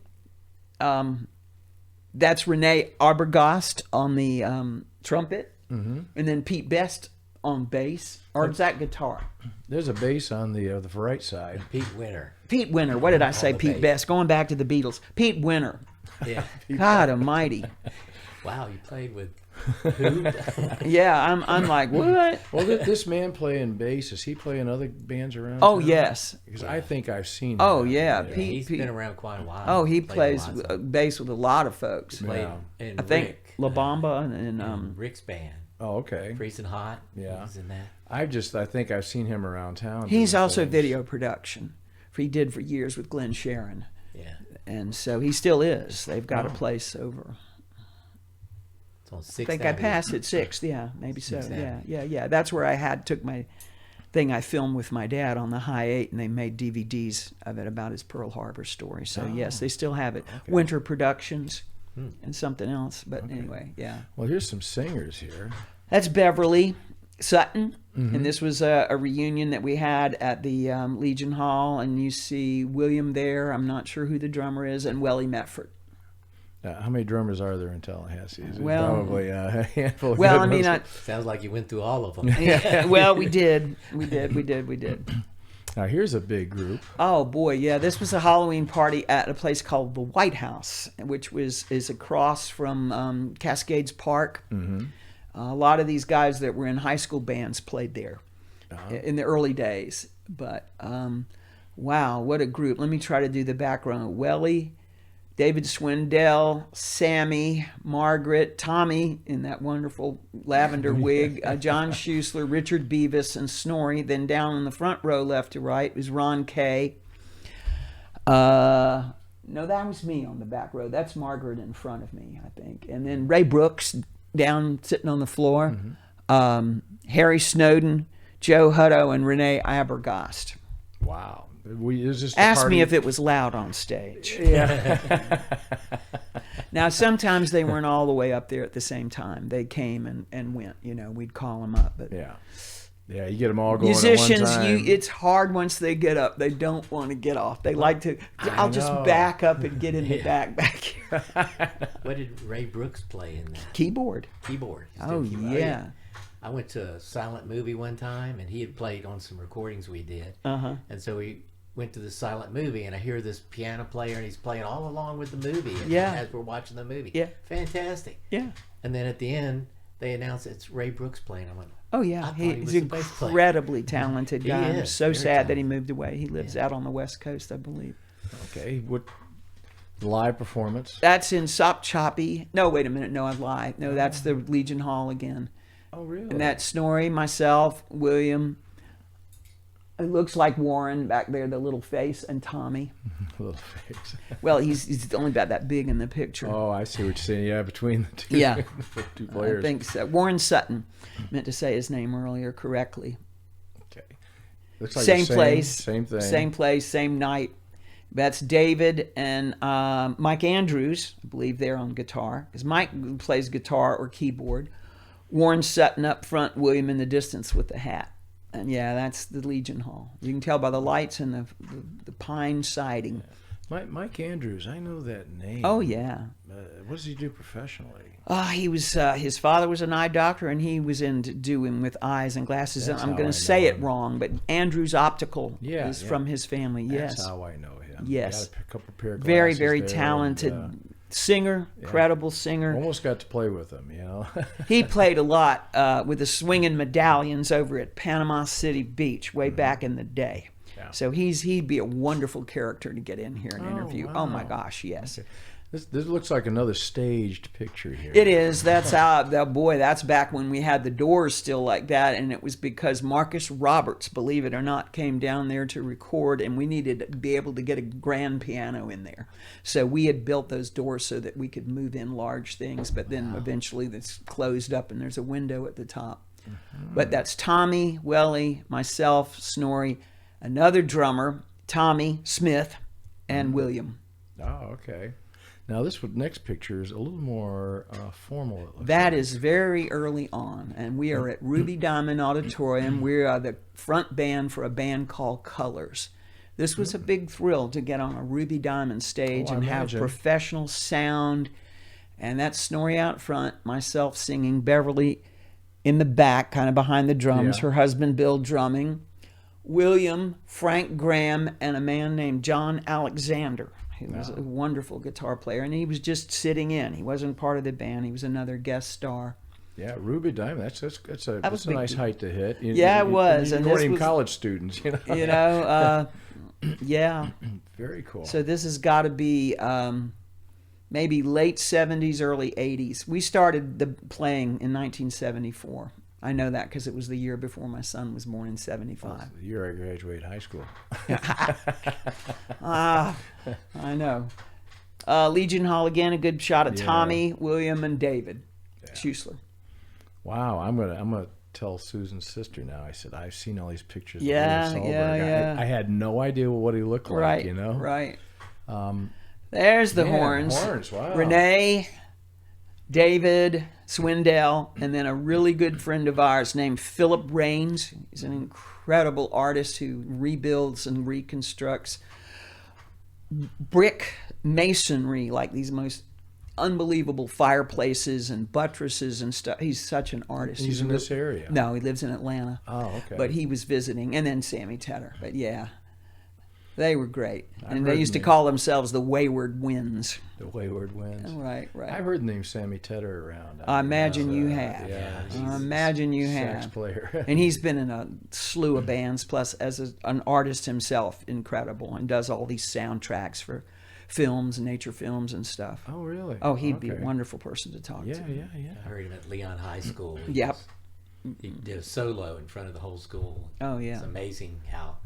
That's Renee Arbogast on the trumpet, and then Pete Best on bass, or is that guitar? There's a bass on the right side. Pete Winter. Pete Winter. What did I say? the Pete bass. Best. Going back to the Beatles. Pete Winter. Yeah. God Almighty. Wow, you played with who? Yeah, I'm like, what? Well, this man playing bass, is he playing other bands around? Oh town? yes. Because I think I've seen. Oh him. yeah, Yeah, Pete. he's Pete. been around quite a while. Oh, he Played plays lots of- bass with a lot of folks. played Yeah. in I think Rick, La Bamba and and Rick's band, Oh, okay. Freezing Hot. Yeah. He's in that. I think I've seen him around town. he's doing also things. video production. He did for years with Glenn Sharon, Yeah, and so he still is. They've got a Oh. place over. it's on I Sixth think I Avenue. passed at 6th. Yeah, maybe so. Sixth Yeah, Avenue. yeah. That's where I took my thing I filmed with my dad on the High 8, and they made DVDs of it about his Pearl Harbor story. So yes, they still have it. Winter Productions and something else. But anyway, yeah. Well, here's some singers here. That's Beverly Sutton, and this was a reunion that we had at the Legion Hall, and you see William there. I'm not sure who the drummer is, and Welly Metford. How many drummers are there in Tallahassee? Is it Well- probably a handful. Of Well, good I mean, ones? Sounds like you went through all of them. well, we did. Now here's a big group. Oh boy, yeah, this was a Halloween party at a place called the White House, which is across from Cascades Park. A lot of these guys that were in high school bands played there in the early days. But wow, what a group! Let me try to do the background. Welly, David Swindell, Sammy, Margaret, Tommy in that wonderful lavender wig, John Schusler, Richard Beavis, and Snorri. Then down in the front row, left to right, was Ron Kay. No, that was me on the back row. That's Margaret in front of me, I think. And then Ray Brooks down sitting on the floor. Harry Snowden, Joe Hutto, and Renee Abergast. Wow. Is this the Ask party? me if it was loud on stage. Yeah. Now, sometimes they weren't all the way up there at the same time. They came and went. We'd call them up. But Yeah. Yeah, you get them all going musicians, at one time. it's hard once they get up. They don't want to get off. They like to. I'll just know. back up and get in the back here. What did Ray Brooks play in that? Keyboard. Keyboard. He Oh did keyboard. yeah. I went to a silent movie one time, and he had played on some recordings we did. And so we went to the silent movie, and I hear this piano player, and he's playing all along with the movie Yeah. as we're watching the movie. Yeah. Fantastic. Yeah. And then at the end, they announced it's Ray Brooks playing. I went, Oh I yeah, thought he he's was an the bass player. incredibly talented He guy. I'm is, so very sad that he talented. moved away. He lives out on the West Coast, I believe. Okay. What live performance? That's in Sop Choppy. No, wait a minute. No, I lied. No, that's the Legion Hall again. Oh, really? And that's Snorri, myself, William. It looks like Warren back there, the little face, and Tommy. Little face. Well, he's only about that big in the picture. Oh, I see what you're saying. Yeah, between the two, Yeah. the two I players. think so. Warren Sutton. Meant to say his name earlier correctly. Okay. Looks like Same the place. Same thing. Same place, same night. That's David and Mike Andrews, I believe they're on guitar, because Mike plays guitar or keyboard. Warren Sutton up front, William in the distance with the hat. And yeah, that's the Legion Hall. You can tell by the lights and the pine siding. Mike Andrews, I know that name. Oh yeah. What does he do professionally? He was his father was an eye doctor, and he was into doing with eyes and glasses. That's I'm how going I to say know it him. wrong, but Andrews Optical Yeah, is yeah. from his family. That's Yes. how I know him. Yes. Got a couple pair of Very, glasses very there, talented and, singer, credible singer. almost got to play with him, you know. He played a lot with the Swinging Medallions over at Panama City Beach way back in the day. Yeah. So he'd be a wonderful character to get in here and interview. Oh my wow. gosh, yes. Okay. This looks like another staged picture here. It is. That's how, boy, that's back when we had the Doors still like that. And it was because Marcus Roberts, believe it or not, came down there to record, and we needed to be able to get a grand piano in there. So we had built those doors so that we could move in large things. But then eventually that's closed up and there's a window at the top. But that's Tommy, Welly, myself, Snorri, another drummer, Tommy Smith, and William. Oh, okay. Now this next picture is a little more formal. It looks That like. is very early on, and we are at Ruby Diamond Auditorium. We are the front band for a band called Colors. This was a big thrill to get on a Ruby Diamond stage Oh, I and have imagine. professional sound. And that's Snorri out front, myself singing, Beverly in the back, kind of behind the drums, Yeah. her husband Bill drumming, William, Frank Graham, and a man named John Alexander. He was a wonderful guitar player, and he was just sitting in. He wasn't part of the band. He was another guest star. Yeah, Ruby Diamond. That's a was a big nice deal. height to hit. Yeah, it was, You and weren't this even was- college students, you know. You know, yeah. Very cool. So this has got to be maybe late 70s, early 80s. We started playing in 1974. I know that because it was the year before my son was born in 75. The year I graduated high school. I know. Legion Hall again, a good shot of Yeah. Tommy, William, and David Schuessler. Wow, I'm gonna tell Susan's sister now. I said I've seen all these pictures. Yeah, of Susan yeah, Solburg. yeah. I had no idea what he looked like. Right, You know. right. There's the man, horns. horns, wow. Renee, David, Swindell, and then a really good friend of ours named Philip Raines. He's an incredible artist who rebuilds and reconstructs brick masonry, like these most unbelievable fireplaces and buttresses and stuff. He's such an artist. He's in this area. No, he lives in Atlanta. Oh, okay. But he was visiting, and then Sammy Tedder. But yeah, they were great. And heard they used the to name. call themselves the Wayward Winds. The Wayward Winds. Right, right. I've heard the name Sammy Tedder around. I imagine you have. Yeah, I imagine you sax have. player. And he's been in a slew of bands, plus as an artist himself, incredible, and does all these soundtracks for films, nature films, and stuff. Oh, really? Oh, he'd be a Okay. wonderful person to talk Yeah, to. yeah, yeah. I heard him at Leon High School. He Yep. He did a solo in front of the whole school. Oh, yeah. It's amazing how,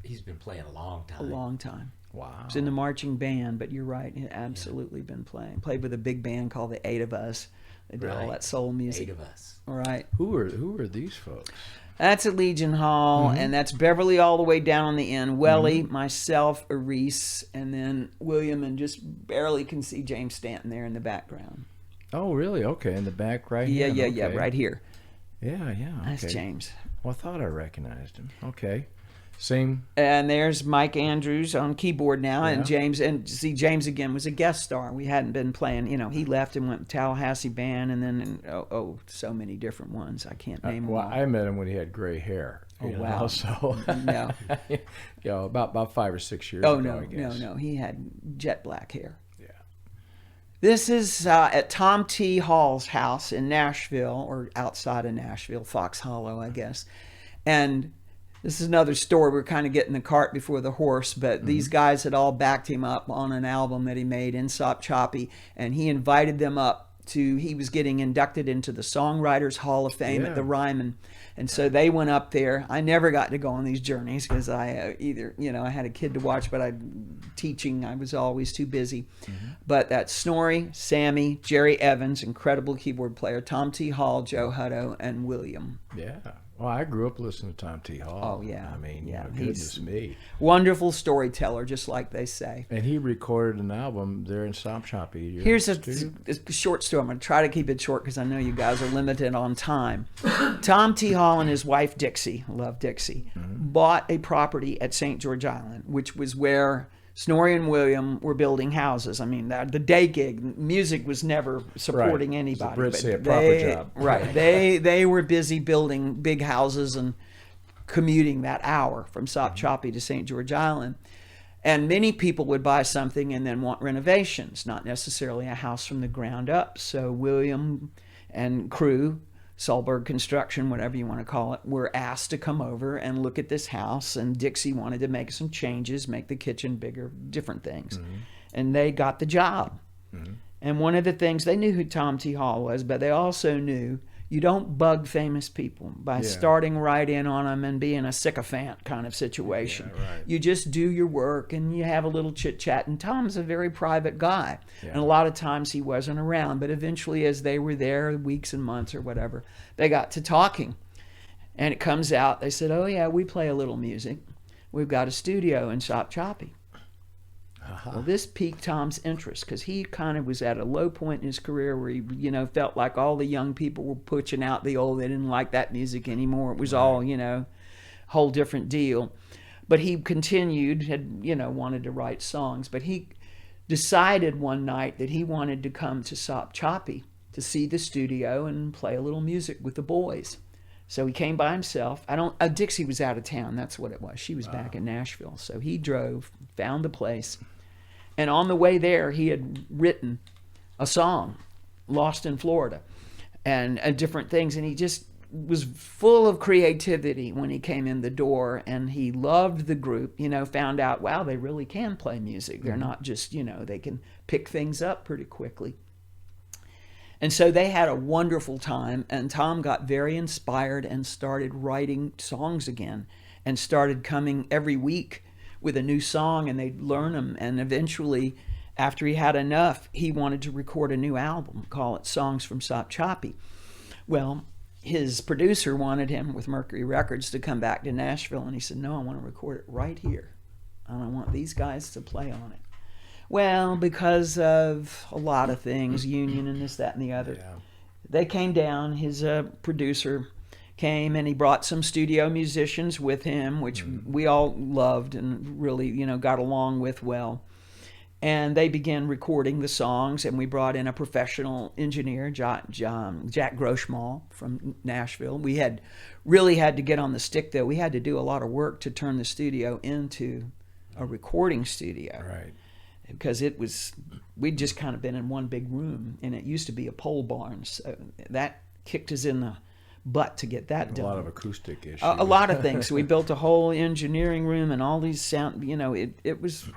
he's been playing a long A time. long time. Wow. He's in the marching band, but you're right, he absolutely been playing. Played with a big band called the Eight of Us. They did all Right. that soul music. 8 of us. All right. Who are these folks? That's at Legion Hall, and that's Beverly all the way down on the end. Welly, myself, Reese, and then William, and just barely can see James Stanton there in the background. Oh, really? Okay, in the back right Yeah, hand. yeah, Okay. right here. Yeah, yeah. That's okay. James. Well, I thought I recognized him. Okay. Same. And there's Mike Andrews on keyboard now, and Yeah. James. And see, James again was a guest star. We hadn't been playing. You know, he left and went to Tallahassee band, and then so many different ones. I can't name them Well, all. I met him when he had gray hair. Oh, you know, wow. So No. you know, about 5 or 6 years Oh ago, no, I guess. no. He had jet black hair. Yeah. This is at Tom T. Hall's house in Nashville, or outside of Nashville, Fox Hollow, I guess. And this is another story. We're kind of getting the cart before the horse, but these guys had all backed him up on an album that he made in Sop Choppy, and he invited them up he was getting inducted into the Songwriters Hall of Fame Yeah. at the Ryman. And so they went up there. I never got to go on these journeys because I I had a kid to watch, but I was always too busy. But that's Snorri, Sammy, Jerry Evans, incredible keyboard player, Tom T. Hall, Joe Hutto, and William. Yeah. Well, I grew up listening to Tom T. Hall. Oh, yeah. I mean, Yeah, goodness me. Wonderful storyteller, just like they say. And he recorded an album there in Sop Choppy. Here's a short story. I'm going to try to keep it short because I know you guys are limited on time. Tom T. Hall and his wife Dixie, love Dixie, bought a property at St. George Island, which was where Snorri and William were building houses. I mean, the day gig, music was never supporting Right. anybody. The Brits but say a proper job. Right. They were busy building big houses and commuting that hour from Sop Choppy to St. George Island. And many people would buy something and then want renovations, not necessarily a house from the ground up. So William and crew Solburg Construction, whatever you want to call it, were asked to come over and look at this house. And Dixie wanted to make some changes, make the kitchen bigger, different things. And they got the job. And one of the things, they knew who Tom T. Hall was, but they also knew you don't bug famous people by starting right in on them and being a sycophant kind of situation. You just do your work and you have a little chit chat. And Tom's a very private guy. And a lot of times he wasn't around. But eventually, as they were there, weeks and months or whatever, they got to talking. And it comes out, they said, oh yeah, we play a little music. We've got a studio in Shop Choppy. Well, this piqued Tom's interest because he kind of was at a low point in his career where he, felt like all the young people were pushing out the old. They didn't like that music anymore. It was all, whole different deal. But he continued, had, wanted to write songs. But he decided one night that he wanted to come to Shop Choppy to see the studio and play a little music with the boys. So he came by himself. Dixie was out of town. That's what it was. She was back in Nashville. So he drove, found the place. And on the way there, he had written a song, Lost in Florida, and different things. And he just was full of creativity when he came in the door. And he loved the group, found out, wow, they really can play music. They're not just, they can pick things up pretty quickly. And so they had a wonderful time. And Tom got very inspired and started writing songs again and started coming every week with a new song, and they'd learn them. And eventually, after he had enough, he wanted to record a new album, call it Songs from Shop Choppy. Well, his producer wanted him with Mercury Records to come back to Nashville, and he said, no, I want to record it right here. And I want these guys to play on it. Well, because of a lot of things, union and this, that, and the other, they came down. His producer came and he brought some studio musicians with him, which we all loved and really, got along with well. And they began recording the songs, and we brought in a professional engineer, Jack Groschmal from Nashville. We had really had to get on the stick, though. We had to do a lot of work to turn the studio into a recording studio. Right. Because we'd just kind of been in one big room, and it used to be a pole barn. So that kicked us in the butt to get that done. A lot of acoustic issues. A lot of things. We built a whole engineering room and all these sound, it was,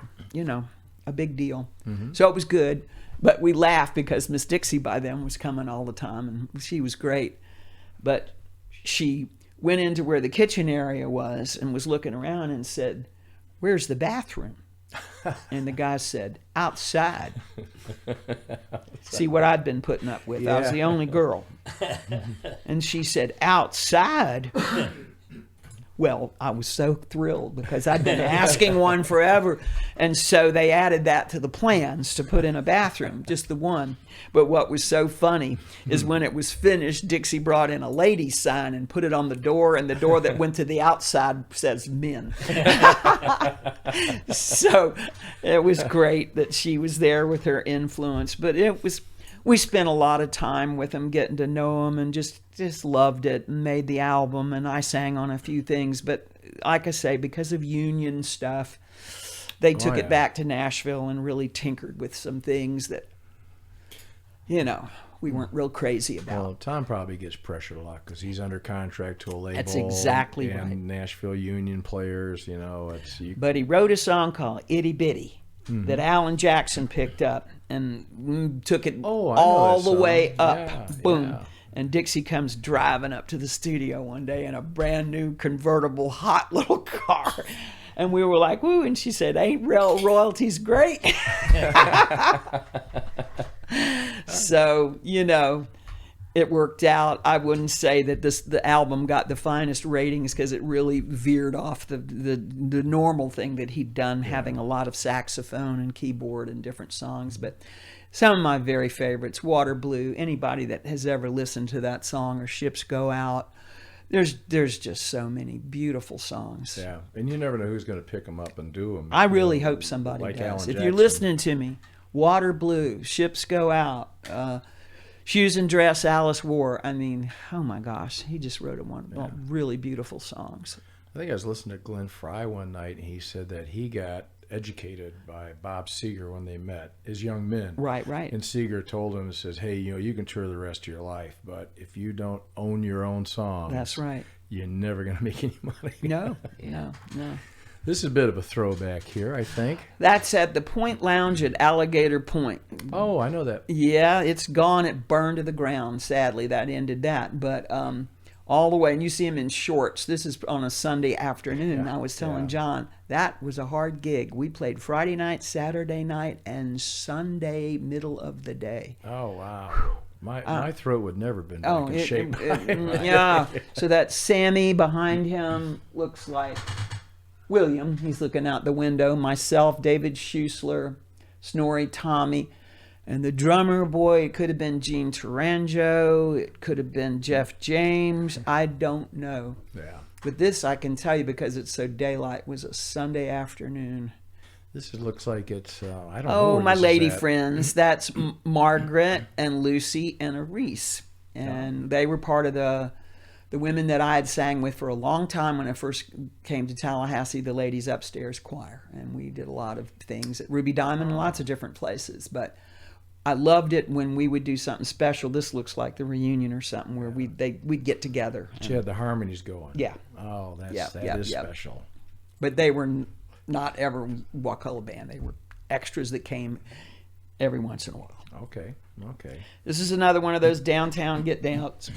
a big deal. So it was good. But we laughed because Miss Dixie by then was coming all the time, and she was great. But she went into where the kitchen area was and was looking around and said, where's the bathroom? And the guy said, outside. See what I'd been putting up with. I was the only girl. And she said, outside? Well, I was so thrilled because I'd been asking one forever. And so they added that to the plans to put in a bathroom, just the one. But what was so funny is when it was finished, Dixie brought in a ladies' sign and put it on the door, and the door that went to the outside says men. So it was great that she was there with her influence. But we spent a lot of time with them, getting to know them, and just loved it, and made the album, and I sang on a few things. But like I say, because of union stuff, they took it back to Nashville and really tinkered with some things that, we weren't real crazy about. Well, Tom probably gets pressured a lot because he's under contract to a label. That's exactly and right. Nashville union players, But he wrote a song called Itty Bitty that Alan Jackson picked up and took it all the way up. Yeah, Boom. yeah. And Dixie comes driving up to the studio one day in a brand new convertible hot little car. And we were like, woo. And she said, ain't royalties great? So, it worked out. I wouldn't say that the album got the finest ratings because it really veered off the normal thing that he'd done, having a lot of saxophone and keyboard and different songs. But some of my very favorites, Water Blue, anybody that has ever listened to that song, or Ships Go Out, there's just so many beautiful songs. Yeah, and you never know who's going to pick them up and do them. I really hope somebody like does. Alan If Jackson. you're listening to me, Water Blue, Ships Go Out, Shoes and Dress Alice wore. I mean, oh my gosh, he just wrote really beautiful songs. I think I was listening to Glenn Fry one night, and he said that he got educated by Bob Seger when they met as young men. Right, right. And Seger told him, says, hey, you can tour the rest of your life, but if you don't own your own songs, That's right. you're never going to make any money. No. This is a bit of a throwback here, I think. That's at the Point Lounge at Alligator Point. Oh, I know that. Yeah, it's gone. It burned to the ground. Sadly, that ended that. But all the way, and you see him in shorts. This is on a Sunday afternoon. Yeah, I was telling John, that was a hard gig. We played Friday night, Saturday night, and Sunday middle of the day. Oh, wow. My throat would never been back in shape. Yeah. So that Sammy behind him looks like William. He's looking out the window. Myself, David Schusler, Snorri, Tommy. And the drummer, boy, it could have been Gene Tarango. It could have been Jeff James. I don't know. Yeah. But this I can tell you because it's so daylight. It was a Sunday afternoon. Looks like it's, I don't know. Oh, where my this is lady at. friends. That's Margaret and Lucy and Arise. And they were part of the women that I had sang with for a long time when I first came to Tallahassee, the ladies upstairs choir. And we did a lot of things at Ruby Diamond and lots of different places. But I loved it when we would do something special. This looks like the reunion or something where we'd get together. She had the harmonies going. Yeah. Oh, that Yeah, is yeah. special. But they were not ever Wakulla band. They were extras that came every once in a while. Okay. This is another one of those downtown get downs.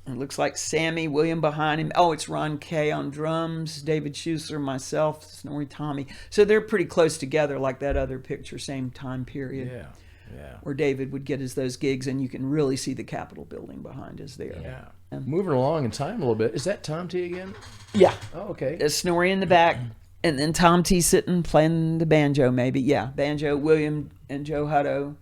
It looks like Sammy, William behind him. Oh, it's Ron Kay on drums, David Schusler, myself, Snorri, Tommy. So they're pretty close together, like that other picture, same time period. Yeah. Where David would get us those gigs, and you can really see the Capitol building behind us there. Yeah. Moving along in time a little bit. Is that Tom T again? Yeah. Oh, okay. There's Snorri in the back, and then Tom T sitting playing the banjo, maybe. Yeah, banjo, William and Joe Hutto.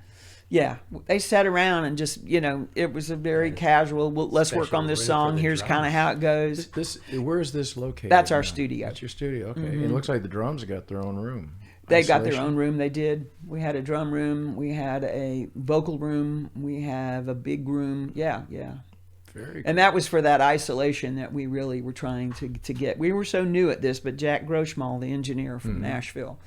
Yeah, they sat around and just, it was a very casual, let's work on this room song. for the Here's drums. kind of how it goes. Where is this located? That's our now? studio. That's your studio. Okay. It looks like the drums got their own room. They got their Isolation. own room. They did. We had a drum room. We had a vocal room. We have a big room. Yeah. Very cool. And that was for that isolation that we really were trying to get. We were so new at this, but Jack Groschmal, the engineer from Nashville,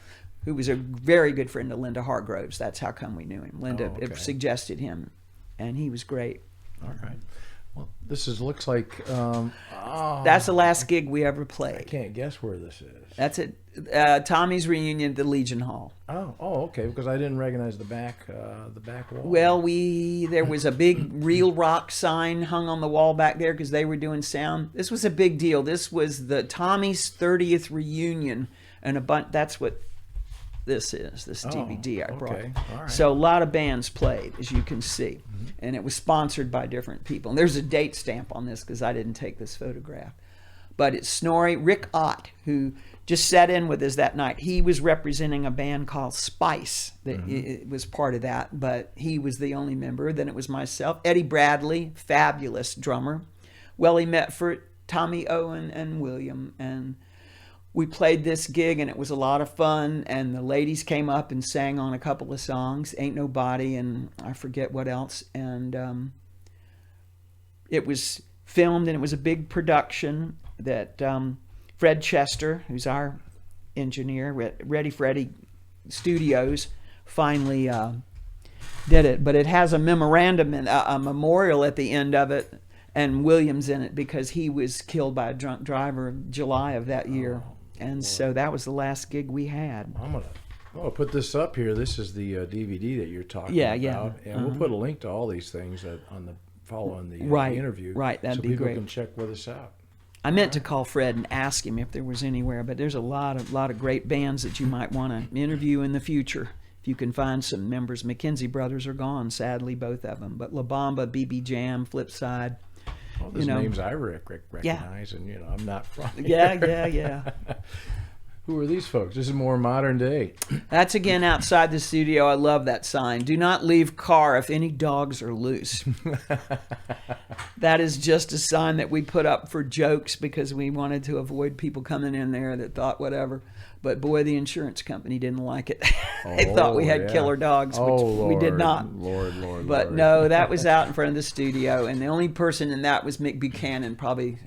who was a very good friend of Linda Hargroves. That's how come we knew him. Linda suggested him, and he was great. All right. Well, looks like... That's the last gig we ever played. I can't guess where this is. That's it. Tommy's reunion at the Legion Hall. Oh, okay. Because I didn't recognize the back wall. Well, there was a big Real Rock sign hung on the wall back there because they were doing sound. This was a big deal. This was the Tommy's 30th reunion, and that's what this is. This DVD I brought. Okay. All right. So a lot of bands played, as you can see, and it was sponsored by different people. And there's a date stamp on this because I didn't take this photograph. But it's Snorri, Rick Ott, who just sat in with us that night. He was representing a band called Spice. It was part of that, but he was the only member. Then it was myself, Eddie Bradley, fabulous drummer, Welly Metford, Tommy Owen, and William. And we played this gig, and it was a lot of fun. And the ladies came up and sang on a couple of songs, Ain't Nobody, and I forget what else. And it was filmed, and it was a big production that Fred Chester, who's our engineer, Ready Freddy Studios, finally did it. But it has a memorandum, and a memorial at the end of it, and Williams in it because he was killed by a drunk driver in July of that year. So that was the last gig we had. I'm gonna put this up here. This is the DVD that you're talking about. And we'll put a link to all these things on the following the interview. Right, that'd so be people great. can check with us out. I meant to call Fred and ask him if there was anywhere, but there's a lot of great bands that you might want to interview in the future. If you can find some members. McKenzie Brothers are gone, sadly, both of them. But La Bamba, BB Jam, Flipside. All those names I recognize, and I'm not from here. Yeah. Who are these folks? This is more modern day. That's again outside the studio. I love that sign. Do not leave car if any dogs are loose. That is just a sign that we put up for jokes because we wanted to avoid people coming in there that thought whatever. But boy, the insurance company didn't like it. They thought we had killer dogs, which we did not. Lord. No, that was out in front of the studio, and the only person in that was Mick Buchanan, probably.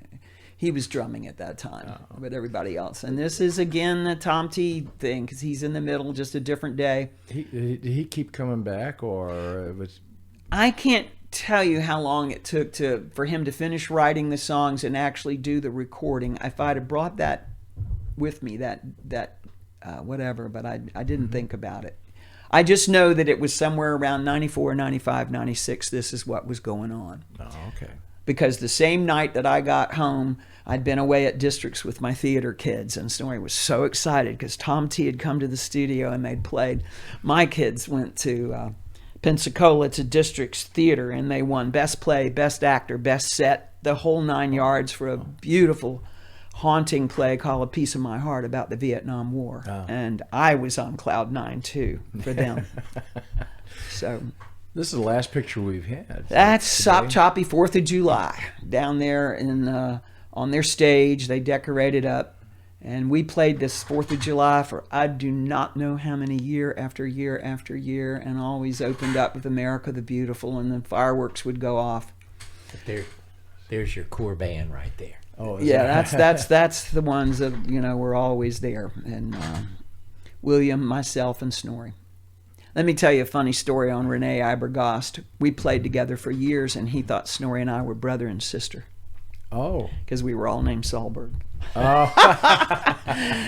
He was drumming at that time, but everybody else. And this is, again, a Tom T thing, because he's in the middle, just a different day. Did he keep coming back, or it was? I can't tell you how long it took for him to finish writing the songs and actually do the recording. If I'd have brought that with me, that whatever, but I didn't think about it. I just know that it was somewhere around 94, 95, 96. This is what was going on. Oh, okay. Because the same night that I got home, I'd been away at Districts with my theater kids, and Snorri was so excited because Tom T had come to the studio and they'd played. My kids went to Pensacola to Districts Theater, and they won Best Play, Best Actor, Best Set, the whole 9 yards for a beautiful, haunting play called A Piece of My Heart about the Vietnam War. Oh. And I was on cloud nine, too, for them. So... This is the last picture we've had. That's Sop Choppy 4th of July down there on their stage. They decorated up, and we played this 4th of July for I do not know how many year after year after year, and always opened up with America the Beautiful, and the fireworks would go off. But there's your core band right there. Oh, Yeah, that's the ones that were always there, and William, myself, and Snorri. Let me tell you a funny story on Renee Ibergost. We played together for years, and he thought Snorri and I were brother and sister. Oh. Because we were all named Solburg. Oh.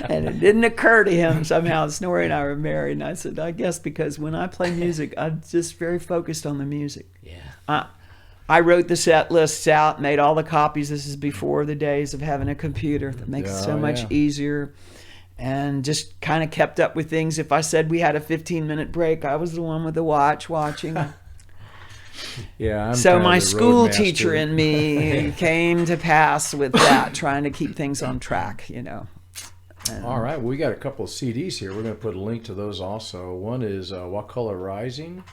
And it didn't occur to him somehow Snorri and I were married. And I said, I guess because when I play music, I'm just very focused on the music. Yeah. I wrote the set lists out, made all the copies. This is before the days of having a computer that makes it so much easier. And just kind of kept up with things. If I said we had a 15-minute break, I was the one with the watch watching. Yeah. So my school teacher in me came to pass with that, trying to keep things on track, And, all right. Well, we got a couple of CDs here. We're going to put a link to those also. One is Wakulla Rising,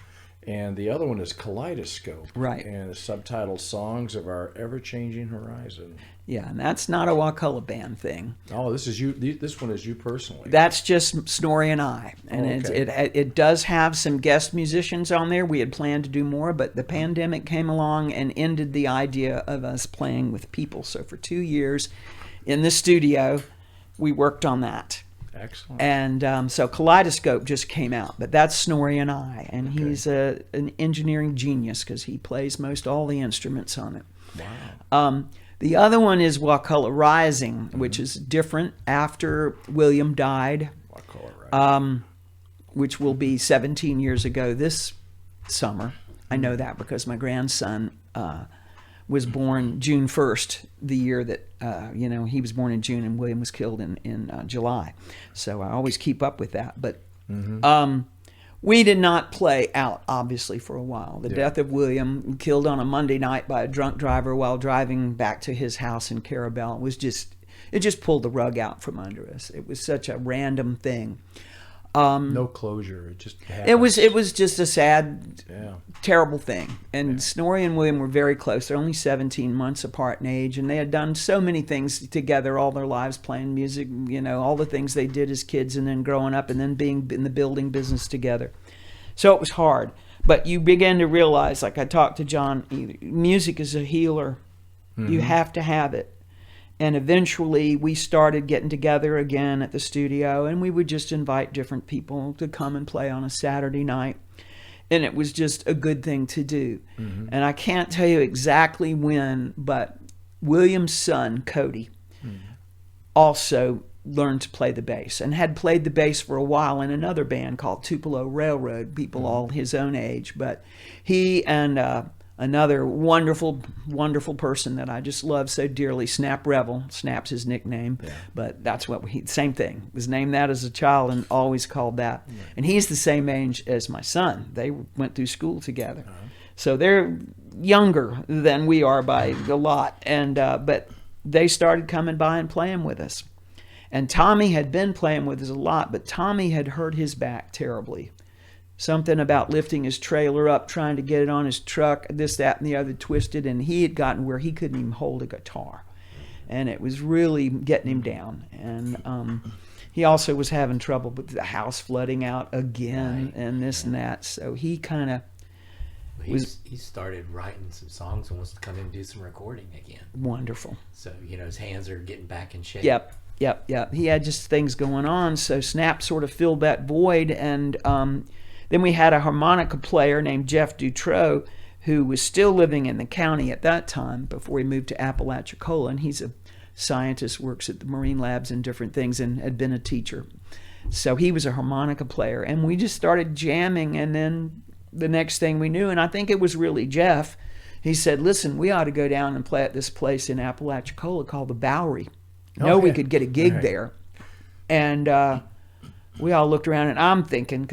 and the other one is Kaleidoscope. Right. And it's subtitled Songs of Our Ever-Changing Horizon. Yeah, and that's not a Wakulla band thing. Oh, this is you. This one is you personally. That's just Snorri and I, and okay. it does have some guest musicians on there. We had planned to do more, but the pandemic came along and ended the idea of us playing with people. So for 2 years in the studio, we worked on that. Excellent. And so Kaleidoscope just came out, but that's Snorri and I, and he's an engineering genius because he plays most all the instruments on it. Wow. The other one is Wakulla Rising, which is different after William died, Wakulla Rising. which will be 17 years ago this summer. I know that because my grandson was born June 1st, the year that, he was born in June and William was killed in July. So I always keep up with that. But we did not play out, obviously, for a while. The death of William, killed on a Monday night by a drunk driver while driving back to his house in Carabel, it just pulled the rug out from under us. It was such a random thing. No closure. It just happened. It was just a sad, terrible thing. And Yeah. Snorri and William were very close. They're only 17 months apart in age, and they had done so many things together all their lives, playing music, all the things they did as kids and then growing up and then being in the building business together. So it was hard. But you begin to realize, like I talked to John, music is a healer. Mm-hmm. You have to have it. And eventually we started getting together again at the studio, and we would just invite different people to come and play on a Saturday night. And it was just a good thing to do. Mm-hmm. And I can't tell you exactly when, but William's son, Cody, also learned to play the bass and had played the bass for a while in another band called Tupelo Railroad, people all his own age. But he and another wonderful, wonderful person that I just love so dearly, Snap Revel. Snap's his nickname, but that's what same thing. Was named that as a child and always called that. Yeah. And he's the same age as my son. They went through school together. So they're younger than we are by a lot. And but they started coming by and playing with us. And Tommy had been playing with us a lot, but Tommy had hurt his back terribly. Something about lifting his trailer up, trying to get it on his truck, this, that, and the other twisted, and he had gotten where he couldn't even hold a guitar. And it was really getting him down. And he also was having trouble with the house flooding out again and this and that. So he kind of He started writing some songs and wants to come in and do some recording again. Wonderful. So, his hands are getting back in shape. Yep. He had just things going on, so Snap sort of filled that void. And then we had a harmonica player named Jeff Dutrow, who was still living in the county at that time before he moved to Apalachicola. And he's a scientist, works at the Marine Labs and different things, and had been a teacher. So he was a harmonica player. And we just started jamming, and then the next thing we knew, and I think it was really Jeff, he said, listen, we ought to go down and play at this place in Apalachicola called the Bowery. We could get a gig there. And we all looked around, and I'm thinking,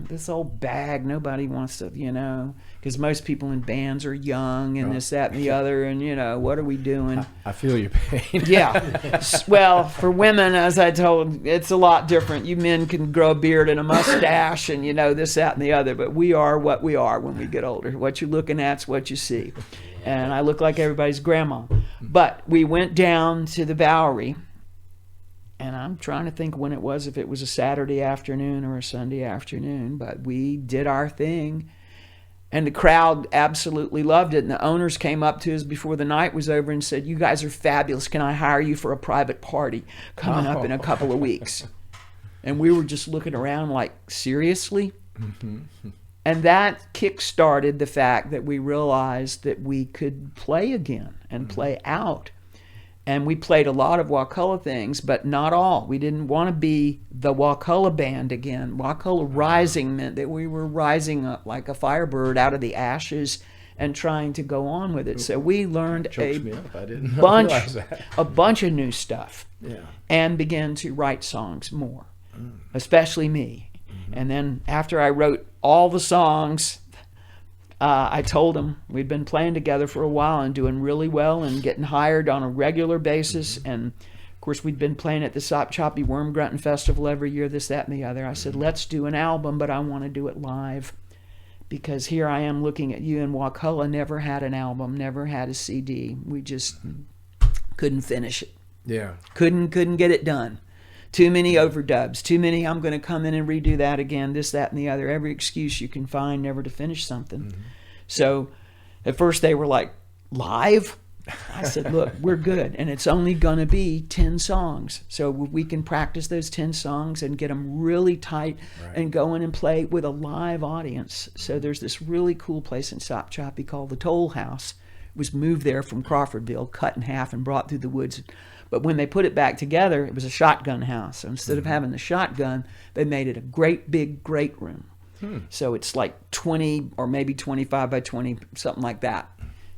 this old bag, nobody wants to, because most people in bands are young and this, that, and the other, and, what are we doing? I feel your pain. Yeah. Well, for women, as I told, it's a lot different. You men can grow a beard and a mustache and, this, that, and the other, but we are what we are when we get older. What you're looking at's what you see. And I look like everybody's grandma. But we went down to the Bowery, and I'm trying to think when it was, if it was a Saturday afternoon or a Sunday afternoon, but we did our thing. And the crowd absolutely loved it. And the owners came up to us before the night was over and said, you guys are fabulous. Can I hire you for a private party coming up in a couple of weeks? And we were just looking around like, seriously? And that kick-started the fact that we realized that we could play again and play out. And we played a lot of Wakulla things, but not all. We didn't want to be the Wakulla band again. Wakulla rising meant that we were rising up like a firebird out of the ashes and trying to go on with it. So we learned a bunch of new stuff and began to write songs more, especially me. And then after I wrote all the songs, I told him we'd been playing together for a while and doing really well and getting hired on a regular basis. And of course, we'd been playing at the Sop Choppy Worm Grunting Festival every year, this, that, and the other. I said, let's do an album, but I want to do it live. Because here I am looking at you, and Wakulla never had an album, never had a CD. We just couldn't finish it. Yeah. Couldn't get it done. Too many overdubs, too many I'm going to come in and redo that again, this, that, and the other. Every excuse you can find never to finish something. So at first they were like, live? I said, look, we're good. And it's only going to be 10 songs. So we can practice those 10 songs and get them really tight and go in and play with a live audience. So there's this really cool place in Sop Choppy called the Toll House. It was moved there from Crawfordville, cut in half and brought through the woods. But when they put it back together, it was a shotgun house. So instead of having the shotgun, they made it a great big great room. So it's like 20 or maybe 25 by 20, something like that.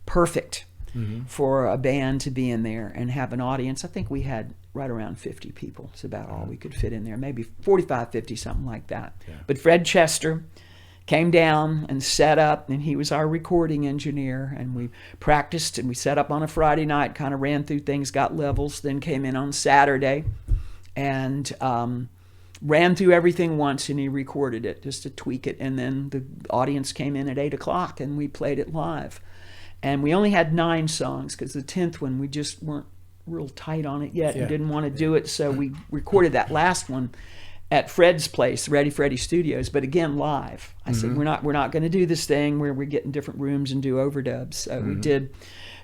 Perfect for a band to be in there and have an audience. I think we had right around 50 people. It's about all we could fit in there. Maybe 45, 50, something like that. Yeah. But Fred Chester came down and set up, and he was our recording engineer, and we practiced, and we set up on a Friday night, kind of ran through things, got levels, then came in on Saturday and ran through everything once, and he recorded it just to tweak it, and then the audience came in at 8 o'clock and we played it live. And we only had 9 songs because the 10th one we just weren't real tight on it yet and didn't want to do it, so we recorded that last one at Fred's place, Ready Freddy Studios, but again live. I said we're not going to do this thing where we get in different rooms and do overdubs. So we did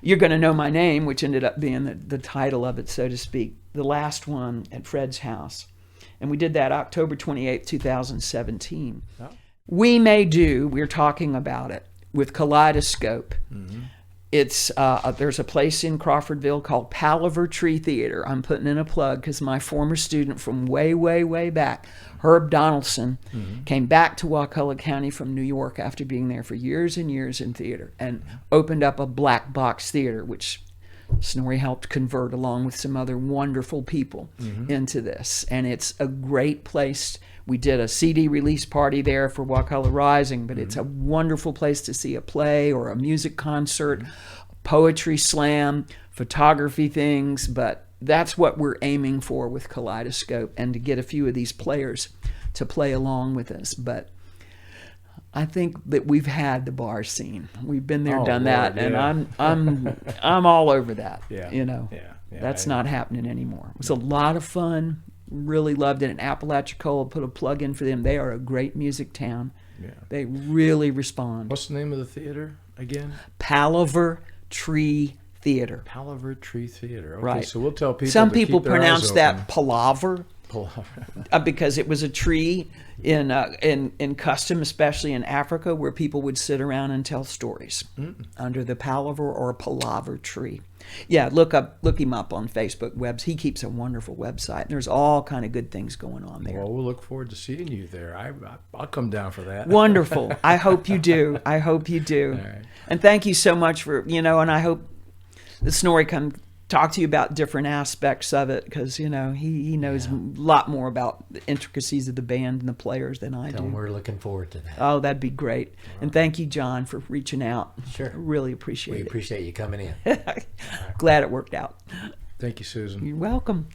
You're Gonna Know My Name, which ended up being the title of it, so to speak, the last one at Fred's house. And we did that October 28th, 2017. Oh. We're talking about it, with Kaleidoscope. It's there's a place in Crawfordville called Palaver Tree Theater. I'm putting in a plug because my former student from way, way, way back, Herb Donaldson, came back to Wakulla County from New York after being there for years and years in theater and opened up a black box theater, which Snorri helped convert along with some other wonderful people into this. And it's a great place. We did a CD release party there for Wakulla Rising, but it's a wonderful place to see a play or a music concert, poetry slam, photography things. But that's what we're aiming for with Kaleidoscope, and to get a few of these players to play along with us. But I think that we've had the bar scene. We've been there, done that, and I'm all over that. That's not happening anymore. It was a lot of fun. Really loved it. And Apalachicola, put a plug in for them. They are a great music town. Yeah. They really respond. What's the name of the theater again? Palaver Tree Theater. Palaver Tree Theater. Okay, Right. so we'll tell people. Some to people keep their eyes pronounce that open. palaver Palaver. because it was a tree in custom, especially in Africa, where people would sit around and tell stories under the palaver or palaver tree. Yeah, look him up on Facebook webs. He keeps a wonderful website, and there's all kind of good things going on there. Well, we'll look forward to seeing you there. I'll come down for that. Wonderful. I hope you do. I hope you do. All right. And thank you so much for, and I hope that Snorri can talk to you about different aspects of it, because, he knows a lot more about the intricacies of the band and the players than I And do. we're looking forward to that. Oh, that'd be great. And thank you, John, for reaching out. Sure. I really We appreciate appreciate you coming in. it. Glad it worked out. Thank you, Susan. You're welcome.